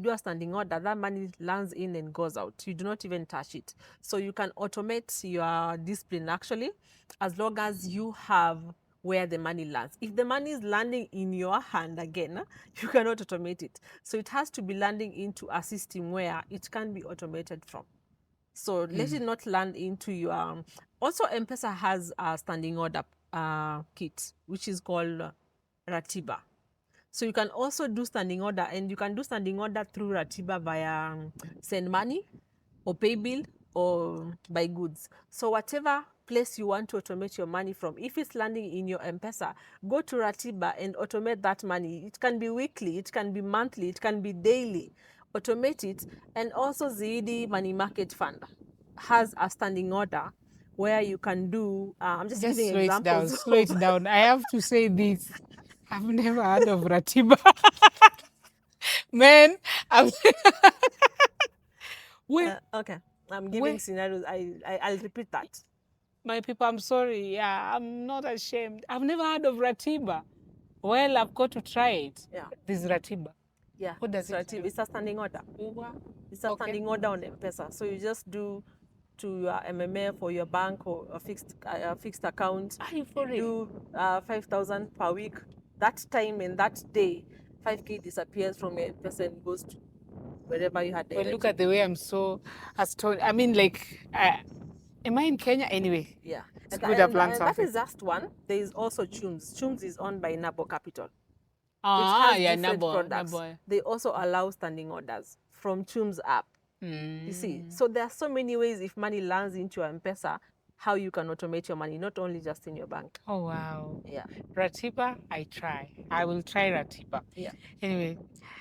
do a standing order, that money lands in and goes out. You do not even touch it. So you can automate your discipline actually, as long as you have where the money lands. If the money is landing in your hand again, you cannot automate it. So it has to be landing into a system where it can be automated from. So let it not land into your... Also, M-Pesa has a standing order kit, which is called Ratiba. So you can also do standing order, and you can do standing order through Ratiba via Send Money or Pay Bill or Buy Goods. So whatever place you want to automate your money from, if it's landing in your M-Pesa, go to Ratiba and automate that money. It can be weekly, it can be monthly, it can be daily. Automate it. And also Zaidi Money Market Fund has a standing order where you can do, I'm just giving slow examples. It down, slow it down. I have to say this. I've never heard of Ratiba. Man, Okay, I'm giving scenarios. I'll repeat that. My people, I'm sorry. Yeah, I'm not ashamed. I've never heard of Ratiba. Well, I've got to try it. Yeah. This is Ratiba. Yeah. What does it do? It's a standing order. It's a standing order on M-Pesa. So you just do to your MMF or your bank or a fixed account. Are you for real? Do 5,000 per week. That time and that day, 5K disappears from your M-Pesa and goes to wherever you had. Well, look at the way I'm so astonished. I mean, like, am I in Kenya anyway? Yeah. It's good I've learned something. That is just one. There is also Chums. Chums is owned by Nabo Capital. Nabo. They also allow standing orders from Chums app. You see, so there are so many ways if money lands into your M-Pesa, how you can automate your money, not only just in your bank. Oh, wow. Yeah. Ratiba, I will try Ratiba. Yeah. Anyway,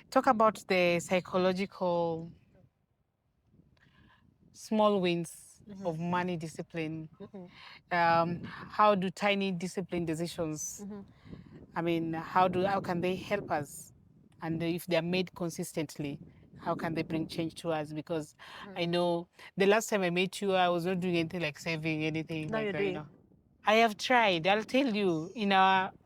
talk about the psychological small wins of money discipline. How do tiny discipline decisions, I mean, how can they help us? And if they're made consistently, how can they bring change to us? Because I know the last time I met you, I was not doing anything like saving anything. Now like you're that, doing. you know. I have tried. I'll tell you,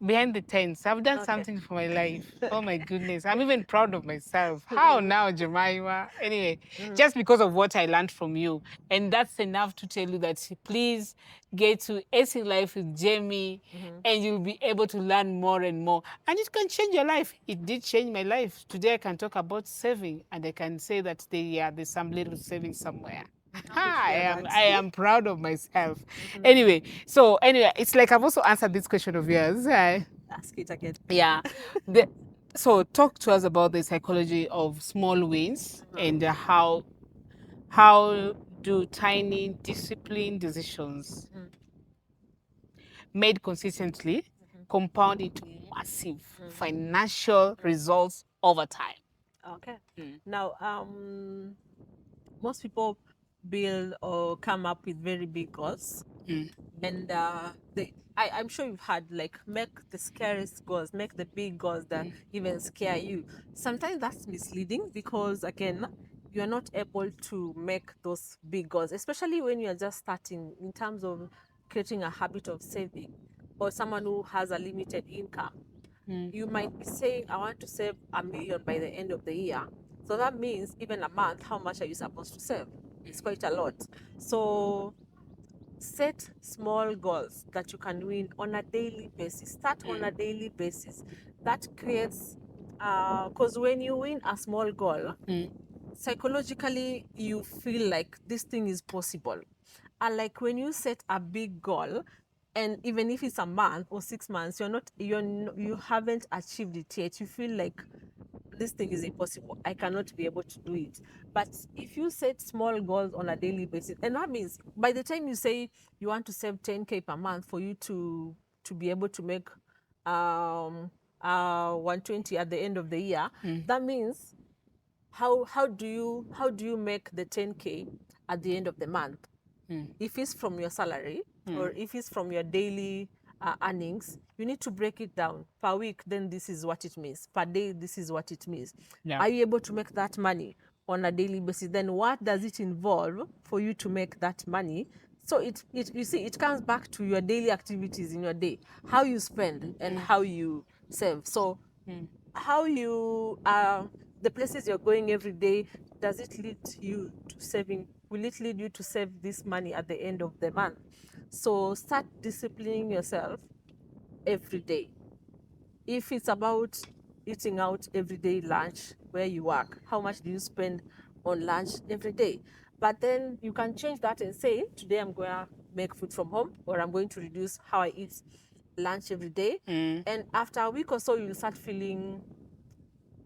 behind the tents, I've done something for my life. Oh my goodness. I'm even proud of myself. How now, Jemima? Anyway, just because of what I learned from you. And that's enough to tell you that please get to Acing Life with Jamie and you'll be able to learn more and more. And it can change your life. It did change my life. Today I can talk about saving and I can say that there's some little saving somewhere. I am proud of myself. Anyway, it's like I've also answered this question of yours. Ask it again. Yeah. So talk to us about the psychology of small wins and how do tiny discipline decisions made consistently compound into massive financial results over time. Okay. Now, most people build or come up with very big goals, and I'm sure you've had like make the scariest goals, make the big goals that even scare you. Sometimes that's misleading because again, you're not able to make those big goals, especially when you're just starting in terms of creating a habit of saving, or someone who has a limited income. You might be saying, I want to save $1 million by the end of the year. So that means even a month, how much are you supposed to save? It's quite a lot. So set small goals that you can win on a daily basis. Start on a daily basis. That creates, because when you win a small goal, psychologically you feel like this thing is possible. And like when you set a big goal, and even if it's a month or 6 months, you haven't achieved it yet, you feel like this thing is impossible, I cannot be able to do it. But if you set small goals on a daily basis, and that means by the time you say you want to save 10K per month for you to be able to make 120 at the end of the year, that means how do you make the 10K at the end of the month? If it's from your salary or if it's from your daily earnings, you need to break it down per week. Then this is what it means. Per day, this is what it means. Yeah. Are you able to make that money on a daily basis? Then what does it involve for you to make that money? So you see, it comes back to your daily activities in your day, how you spend and how you save. So how you the places you're going every day, does it lead you to saving? Will it lead you to save this money at the end of the month? So start disciplining yourself every day. If it's about eating out every day lunch where you work, how much do you spend on lunch every day? But then you can change that and say, today I'm going to make food from home, or I'm going to reduce how I eat lunch every day. And after a week or so, you'll start feeling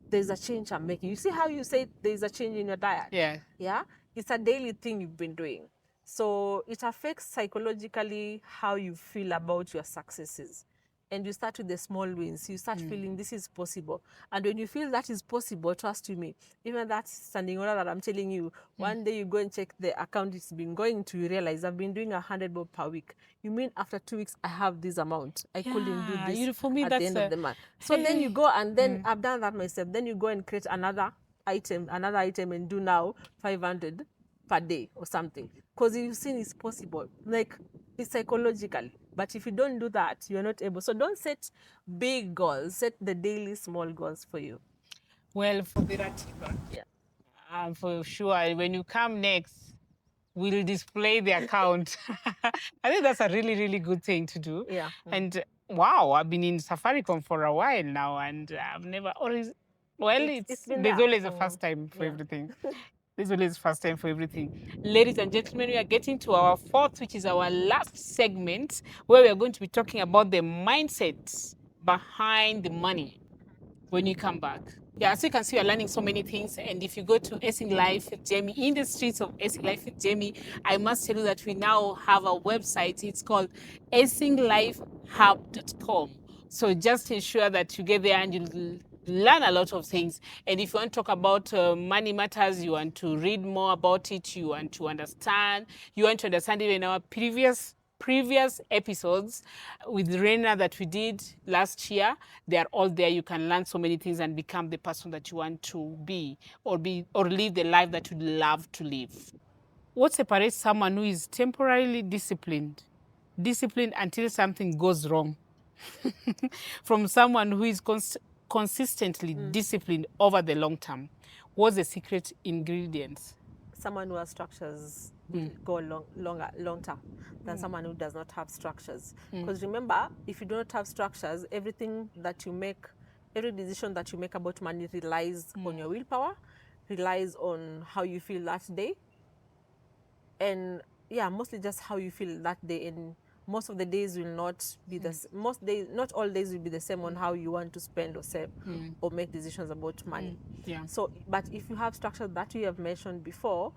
there's a change I'm making. You see how you say there's a change in your diet? Yeah. Yeah? It's a daily thing you've been doing. So it affects psychologically how you feel about your successes. And you start with the small wins. You start feeling this is possible. And when you feel that is possible, trust you me, even that standing order that I'm telling you, one day you go and check the account it's been going to, you realize I've been doing 100 bob per week. You mean after 2 weeks, I have this amount. I couldn't do this for me, at the that's end of the month. So then you go and then I've done that myself. Then you go and create another item and do now 500 per day or something. Because you've seen it's possible. Like, it's psychological. But if you don't do that, you're not able. So don't set big goals. Set the daily small goals for you. Well, for the Ratiba, Yeah. for sure, when you come next, we'll display the account. I think that's a really, really good thing to do. Yeah. And wow, I've been in Safaricom for a while now, and I've never always. Well, It's been there's there. always a first time for Yeah. everything. There's always first time for everything. Ladies and gentlemen, we are getting to our fourth, which is our last segment, where we are going to be talking about the mindset behind the money when you come back. Yeah, as you can see, you're learning so many things. And if you go to Essing Life with Jamie, in the streets of Essing Life with Jamie, I must tell you that we now have a website. It's called essinglifehub.com. So just ensure that you get there and you'll learn a lot of things. And if you want to talk about money matters, you want to read more about it, you want to understand even our previous episodes with Rena that we did last year, they are all there. You can learn so many things and become the person that you want to be or live the life that you love to live. What separates someone who is temporarily disciplined until something goes wrong, from someone who is consistently disciplined over the long term? What's the secret ingredients? Someone who has structures will go long term than someone who does not have structures. Because remember, if you do not have structures, everything that you make, every decision that you make about money relies on your willpower, relies on how you feel that day, and yeah, mostly just how you feel that day. And most of the days will not be not all days will be the same on how you want to spend or save or make decisions about money. Yeah. So, but if you have structures that we have mentioned before,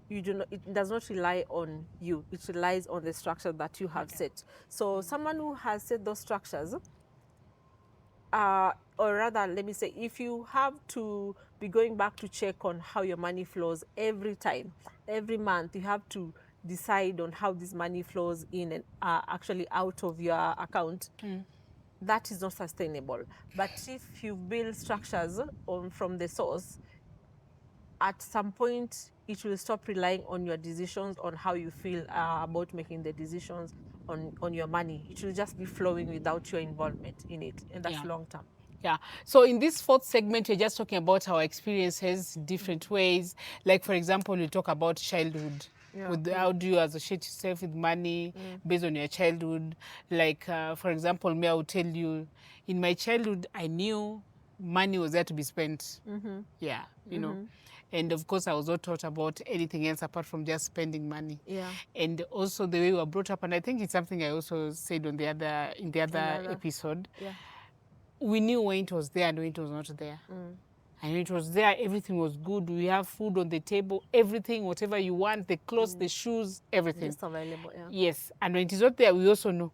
you do not, it does not rely on you. It relies on the structure that you have set. So someone who has set those structures, or rather, let me say, if you have to be going back to check on how your money flows every time, every month, you have to decide on how this money flows in and actually out of your account, that is not sustainable. But if you build structures from the source, at some point, it will stop relying on your decisions, on how you feel about making the decisions on your money. It will just be flowing without your involvement in it, and that's long term. Yeah. So in this fourth segment, we're just talking about our experiences, different ways. Like, for example, we talk about childhood. How do you associate yourself with money based on your childhood? Like, for example, me, I will tell you, in my childhood, I knew money was there to be spent. Yeah, you know. And of course, I was not taught about anything else apart from just spending money. Yeah. And also the way we were brought up, and I think it's something I also said in the other episode. Yeah. We knew when it was there and when it was not there. And when it was there, everything was good. We have food on the table, everything, whatever you want, the clothes, the shoes, everything. Just available, yeah. Yes, and when it is not there, we also know.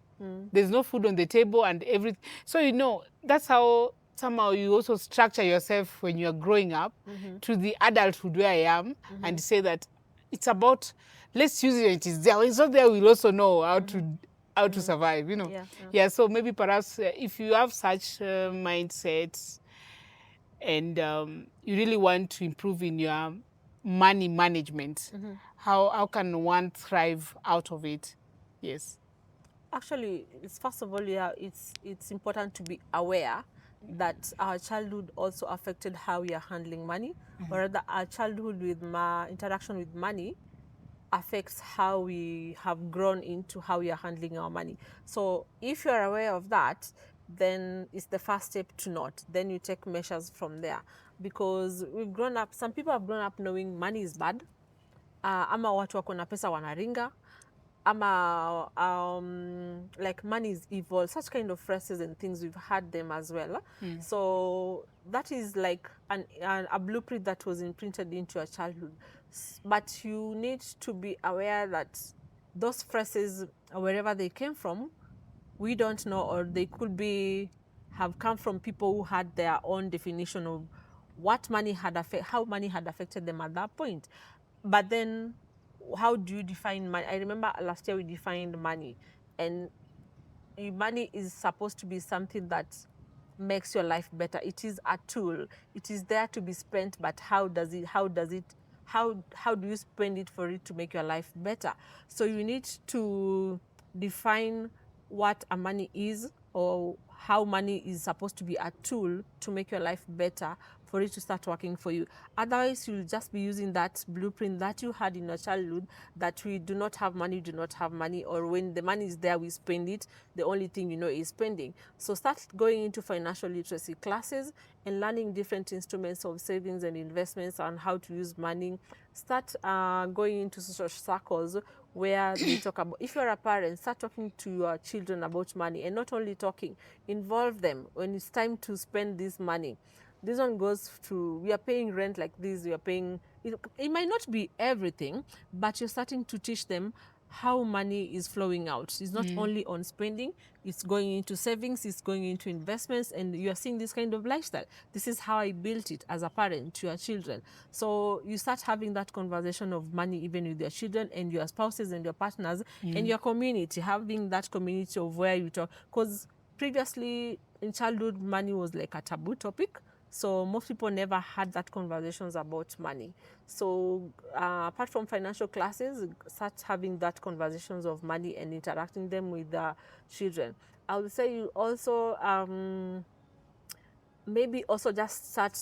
There's no food on the table and everything. So, you know, that's how somehow you also structure yourself when you're growing up to the adulthood where I am and say that it's about, let's use it when it is there. When it's not there, we'll also know how to survive, you know. Yeah, so maybe perhaps if you have such mindsets and you really want to improve in your money management, how can one thrive out of it? Yes. Actually, it's first of all, yeah, it's important to be aware that our childhood also affected how we are handling money, or rather our childhood with interaction with money affects how we have grown into how we are handling our money. So if you're aware of that, then it's the first step to note. Then you take measures from there, because we've grown up, some people have grown up knowing money is bad. Ama watu wako na pesa wanaringa, ama like money is evil, such kind of phrases and things, we've had them as well. So that is like a blueprint that was imprinted into your childhood. But you need to be aware that those phrases, wherever they came from, we don't know, or they could have come from people who had their own definition of what money had how money had affected them at that point. But then, how do you define money? I remember last year we defined money, and money is supposed to be something that makes your life better. It is a tool. It is there to be spent, but how do you spend it for it to make your life better? So you need to define what a money is, or how money is supposed to be a tool to make your life better, for it to start working for you. Otherwise, you'll just be using that blueprint that you had in your childhood, that we do not have money, or when the money is there, we spend it. The only thing you know is spending. So start going into financial literacy classes and learning different instruments of savings and investments and how to use money. Start going into social circles where they talk about, if you're a parent, start talking to your children about money, and not only talking, involve them when it's time to spend this money. This one goes to, we are paying rent like this, we are paying, it might not be everything, but you're starting to teach them how money is flowing out. It's not only on spending, it's going into savings, it's going into investments, and you are seeing this kind of lifestyle. This is how I built it as a parent to your children. So you start having that conversation of money even with your children and your spouses and your partners and your community, having that community of where you talk. Because previously in childhood, money was like a taboo topic. So most people never had that conversations about money. So apart from financial classes, start having that conversations of money and interacting them with the children. I would say you also maybe also just start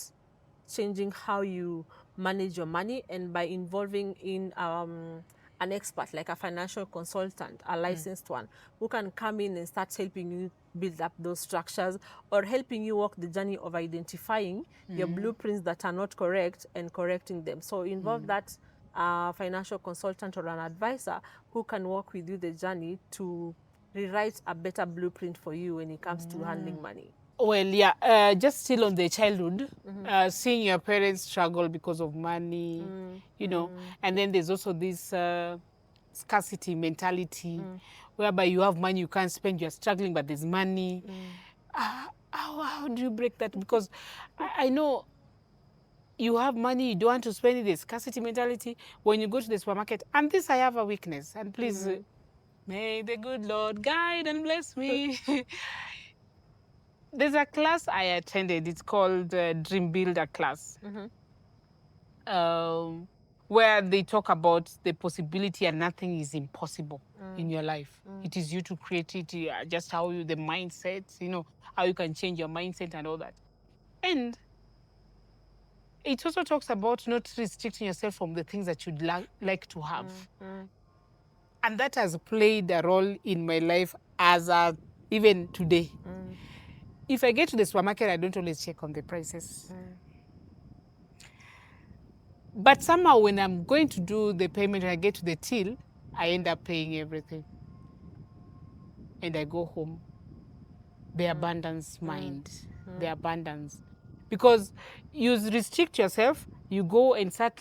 changing how you manage your money, and by involving in an expert like a financial consultant, a licensed one, who can come in and start helping you build up those structures, or helping you walk the journey of identifying your blueprints that are not correct and correcting them. So involve that financial consultant or an advisor who can walk with you the journey to rewrite a better blueprint for you when it comes to handling money. Well, yeah, just still on the childhood, seeing your parents struggle because of money, you know, and then there's also this scarcity mentality, whereby you have money, you can't spend, you're struggling, but there's money. How do you break that? Because I know you have money, you don't want to spend it, the scarcity mentality. When you go to the supermarket, and this I have a weakness, and please, may the good Lord guide and bless me. There's a class I attended, it's called Dream Builder class, where they talk about the possibility and nothing is impossible in your life. It is you to create it, just how you, the mindset, you know, how you can change your mindset and all that. And it also talks about not restricting yourself from the things that you'd like to have. And that has played a role in my life as even today. If I get to the supermarket, I don't always check on the prices. But somehow when I'm going to do the payment and I get to the till, I end up paying everything. And I go home. The abundance mind, the abundance. Because you restrict yourself, you go and start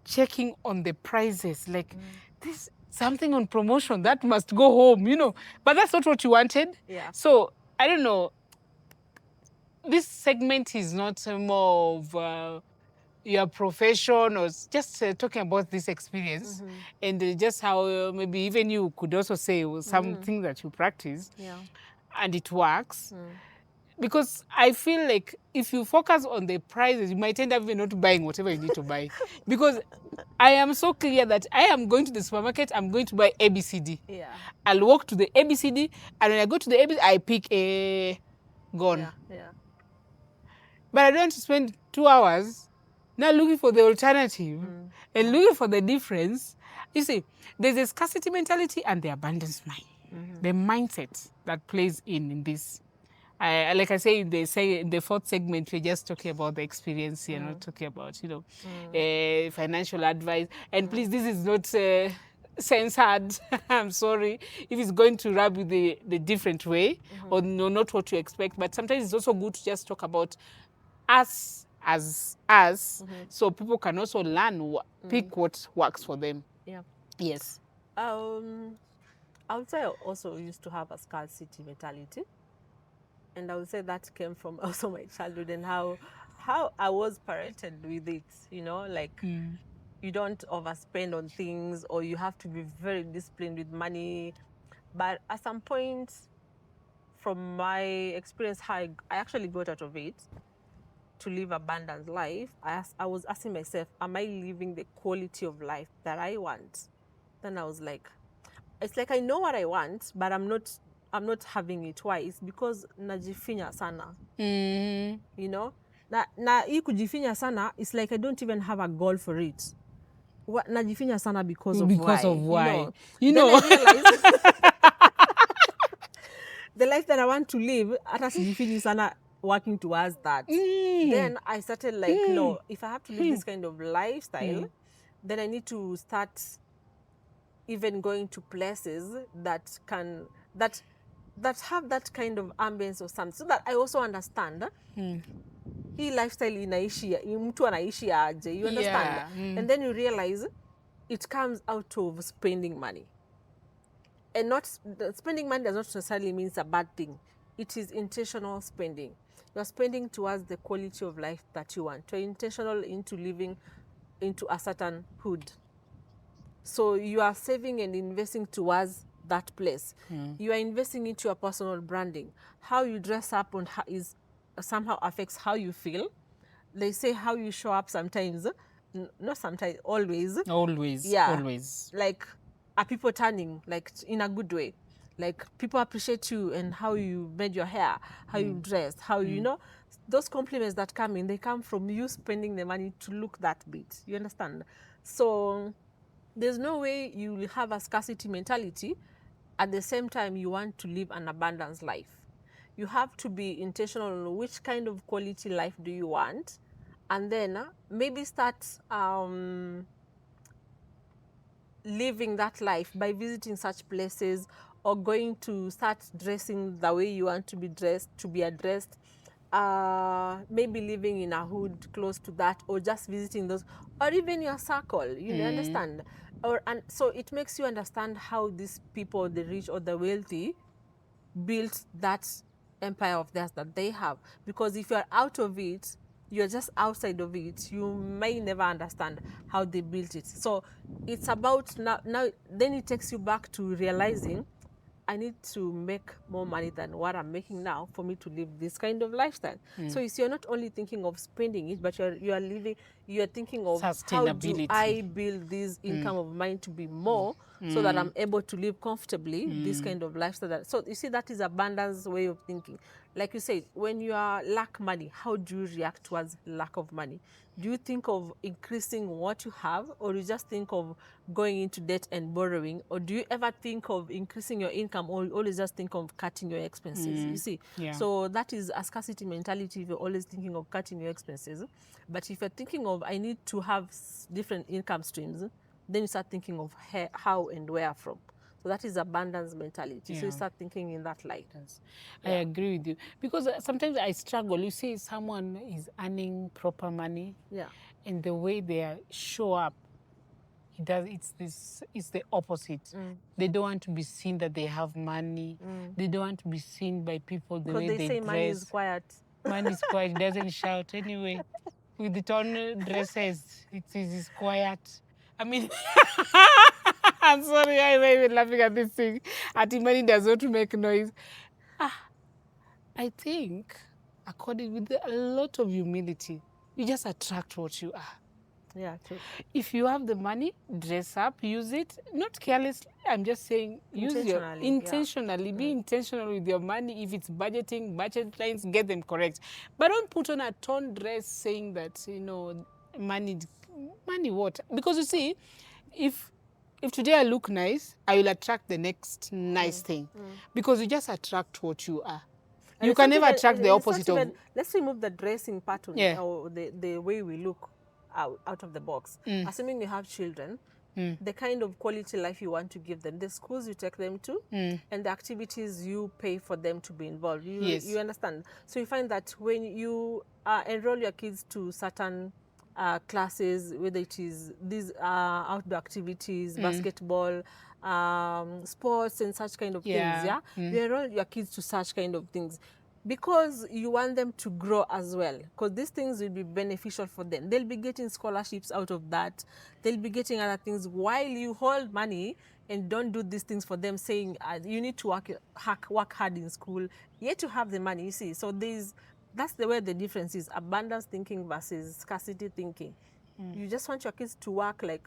checking on the prices. Like, this something on promotion, that must go home, you know. But that's not what you wanted. Yeah. So, I don't know. This segment is not more of your profession or just talking about this experience and just how maybe even you could also say something that you practice and it works. Because I feel like if you focus on the prices, you might end up even not buying whatever you need to buy. Because I am so clear that I am going to the supermarket, I'm going to buy ABCD. Yeah. I'll walk to the ABCD, and when I go to the ABCD, I pick a gone. Yeah. But I don't want to spend 2 hours now looking for the alternative and looking for the difference. You see, there's a scarcity mentality and the abundance mind. The mindset that plays in this. Like I say, the fourth segment, we're just talking about the experience here, not talking about, financial advice. And please, this is not censored. I'm sorry if it's going to rub you the different way or no, not what you expect. But sometimes it's also good to just talk about us as us, so people can also learn, pick what works for them. Yeah. Yes. I would say I also used to have a scarcity mentality. And I would say that came from also my childhood and how I was parented with it, like you don't overspend on things or you have to be very disciplined with money. But at some point, from my experience, how I actually got out of it to live abundant life, I was asking myself, am I living the quality of life that I want? Then I was like, it's like I know what I want, but I'm not having it. Why? It's because najifinya sana. You know? Na hii kujifinya sana, it's like I don't even have a goal for it. Najifinya sana because of why. Then I realized the life that I want to live, hata sijifinyi sana working towards that. Then I started like, no, if I have to live this kind of lifestyle, then I need to start even going to places that have that kind of ambience or something, so that I also understand hii lifestyle inaishi, mtu anaishi aje, you understand? And then you realize it comes out of spending money. And not spending money does not necessarily mean a bad thing. It is intentional spending. You're spending towards the quality of life that you want. You're intentional into living into a certain hood. So you are saving and investing towards that place. You are investing into your personal branding. How you dress up and is somehow affects how you feel. They say how you show up sometimes, not sometimes, always. Always. Yeah. Always. Like, are people turning, like, in a good way? Like, people appreciate you and how you made your hair, how you dressed, how you those compliments that come in, they come from you spending the money to look that bit. You understand? So there's no way you will have a scarcity mentality at the same time you want to live an abundance life. You have to be intentional on which kind of quality life do you want, and then maybe start living that life by visiting such places or going to start dressing the way you want to be dressed, to be addressed. Maybe living in a hood close to that, or just visiting those, or even your circle, you understand? And so it makes you understand how these people, the rich or the wealthy, built that empire of theirs that they have. Because if you're out of it, you're just outside of it, you may never understand how they built it. So it's about now then it takes you back to realizing, I need to make more money than what I'm making now for me to live this kind of lifestyle. So you're not only thinking of spending it, but you're thinking of how do I build this income of mine to be more so that I'm able to live comfortably, this kind of lifestyle. So you see, that is abundance way of thinking. Like you said, when you are lack money, how do you react towards lack of money? Do you think of increasing what you have, or you just think of going into debt and borrowing? Or do you ever think of increasing your income, or you always just think of cutting your expenses? You see, so that is a scarcity mentality if you're always thinking of cutting your expenses. But if you're thinking of, I need to have different income streams, then you start thinking of how and where from. So that is abundance mentality. So you start thinking in that light. I agree with you. Because sometimes I struggle. You see, someone is earning proper money, and the way they show up, it's the opposite. They don't want to be seen that they have money. They don't want to be seen by people the way they say dress. money is quiet. Money is quiet. It doesn't shout anyway. With the torn dresses, it's quiet. I mean, I'm sorry, I'm even laughing at this thing. Money does not make noise. I think, according with a lot of humility, you just attract what you are. Yeah, true. If you have the money, dress up, use it, not carelessly. I'm just saying, use intentionally. Be intentional with your money. If it's budgeting, budget lines, get them correct. But don't put on a torn dress saying that, money what? Because you see, if today I look nice, I will attract the next nice thing. Because you just attract what you are. And you can never attract the opposite of... Let's remove the dressing pattern or the way we look out of the box. Assuming you have children, the kind of quality life you want to give them, the schools you take them to, and the activities you pay for them to be involved. You understand? So you find that when you enroll your kids to certain classes, whether it is these outdoor activities, basketball, sports and such kind of things, you enroll your kids to such kind of things because you want them to grow as well, because these things will be beneficial for them. They'll be getting scholarships out of that. They'll be getting other things while you hold money and don't do these things for them, saying you need to work hard in school, yet you have the money, you see. So that's the way the difference is, abundance thinking versus scarcity thinking. You just want your kids to work like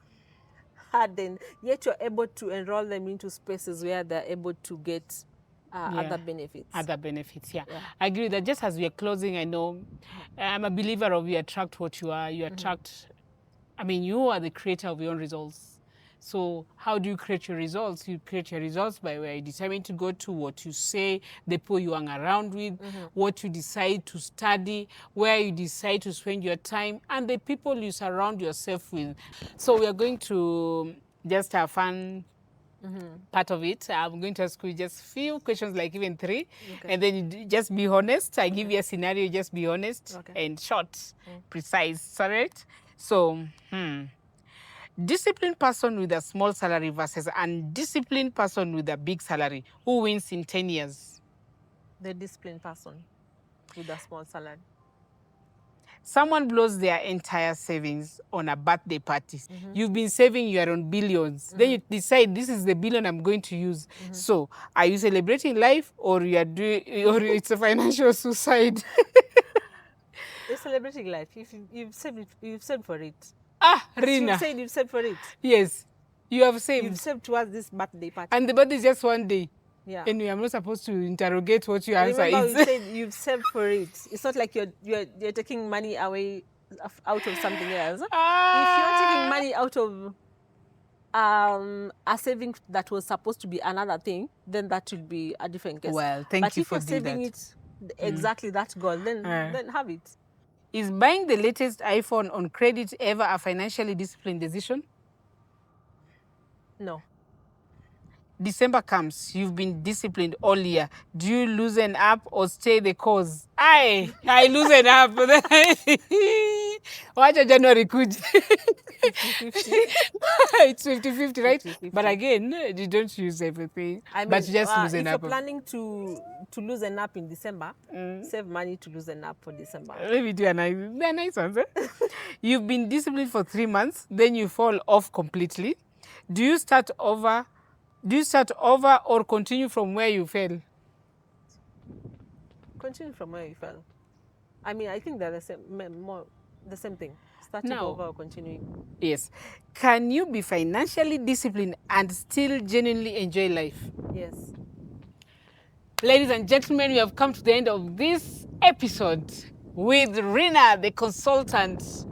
hard, and yet you're able to enroll them into spaces where they're able to get other benefits. Other benefits, I agree that. Just as we are closing, I know I'm a believer of you attract what you are. You attract, you are the creator of your own results. So how do you create your results? You create your results by where you determine to go to, what you say, the people you hang around with, what you decide to study, where you decide to spend your time, and the people you surround yourself with. So we are going to just have fun part of it. I'm going to ask you just few questions, like even 3, and then you just be honest. I give you a scenario, just be honest and short, precise. All right? So, disciplined person with a small salary versus undisciplined person with a big salary. Who wins in 10 years? The disciplined person with a small salary. Someone blows their entire savings on a birthday party. You've been saving your own billions. Then you decide, this is the billion I'm going to use. So, are you celebrating life, or you are doing, or it's a financial suicide? You're celebrating life. If you've saved for it. Rina. You said you've saved for it. Yes, you have saved. You've saved towards this birthday party. And the birthday is just one day. Yeah. Anyway, I'm not supposed to interrogate what you answer. Remember, you said you've saved for it. It's not like you're taking money away out of something else. If you're taking money out of a saving that was supposed to be another thing, then that will be a different case. Well, thank you for doing that. But if you're saving it exactly that goal, then have it. Is buying the latest iPhone on credit ever a financially disciplined decision? No. December comes, you've been disciplined all year. Do you loosen up or stay the course? I loosen up. Watch January kuj. It's 50-50, right? 50-50. But again, you don't use everything. But just loosen up. If you're planning to loosen up in December, save money to loosen up for December. Let me do a nice one. You've been disciplined for 3 months, then you fall off completely. Do you start over or continue from where you fell? Continue from where you fell. I think they're the same thing. starting Now- over or continuing. Yes. Can you be financially disciplined and still genuinely enjoy life? Yes. Ladies and gentlemen, we have come to the end of this episode with Rina, the consultant,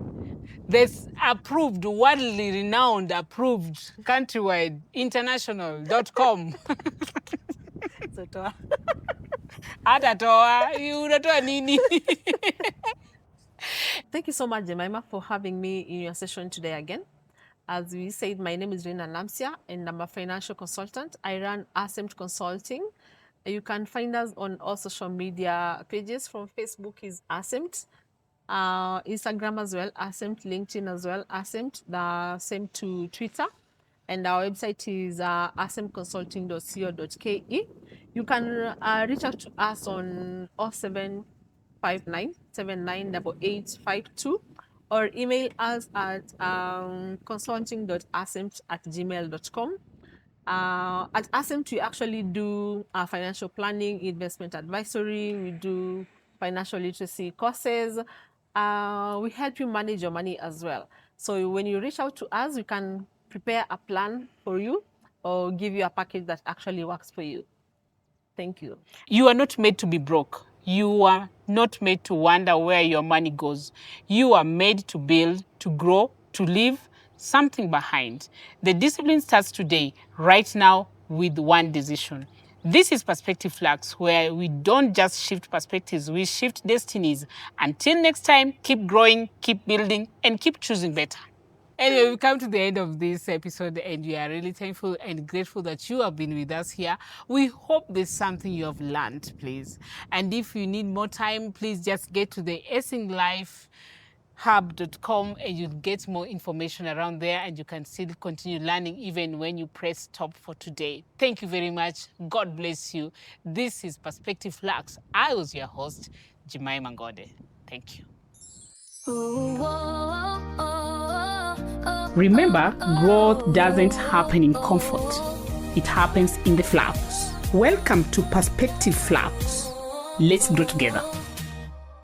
this approved, worldly renowned, approved, countrywide, international.com. So, to- Hata toa, unatoa nini? Thank you so much, Jemima, for having me in your session today again. As we said, my name is Rina Lamsia, and I'm a financial consultant. I run Assemt Consulting. You can find us on all social media pages. From Facebook is Assemt, Instagram as well, Assemt, LinkedIn as well, Assemt, the same to Twitter. And our website is assemtconsulting.co.ke. You can reach out to us on 0759 798852 or email us at consulting.assemt@gmail.com. At Assemt, we actually do financial planning, investment advisory, we do financial literacy courses. We help you manage your money as well. So when you reach out to us, we can prepare a plan for you or give you a package that actually works for you. Thank you. You are not made to be broke. You are not made to wonder where your money goes. You are made to build, to grow, to leave something behind. The discipline starts today, right now, with one decision. This is Perspective Flux, where we don't just shift perspectives, we shift destinies. Until next time, keep growing, keep building, and keep choosing better. Anyway, we've come to the end of this episode, and we are really thankful and grateful that you have been with us here. We hope there's something you have learned, please. And if you need more time, please just get to the essinglifehub.com and you get more information around there, and you can still continue learning even when you press stop for today. Thank you very much. God bless you. This is Perspective Flux. I was your host, Jemima Ngode. Thank you. Remember, growth doesn't happen in comfort. It happens in the flux. Welcome to Perspective Flux. Let's grow together.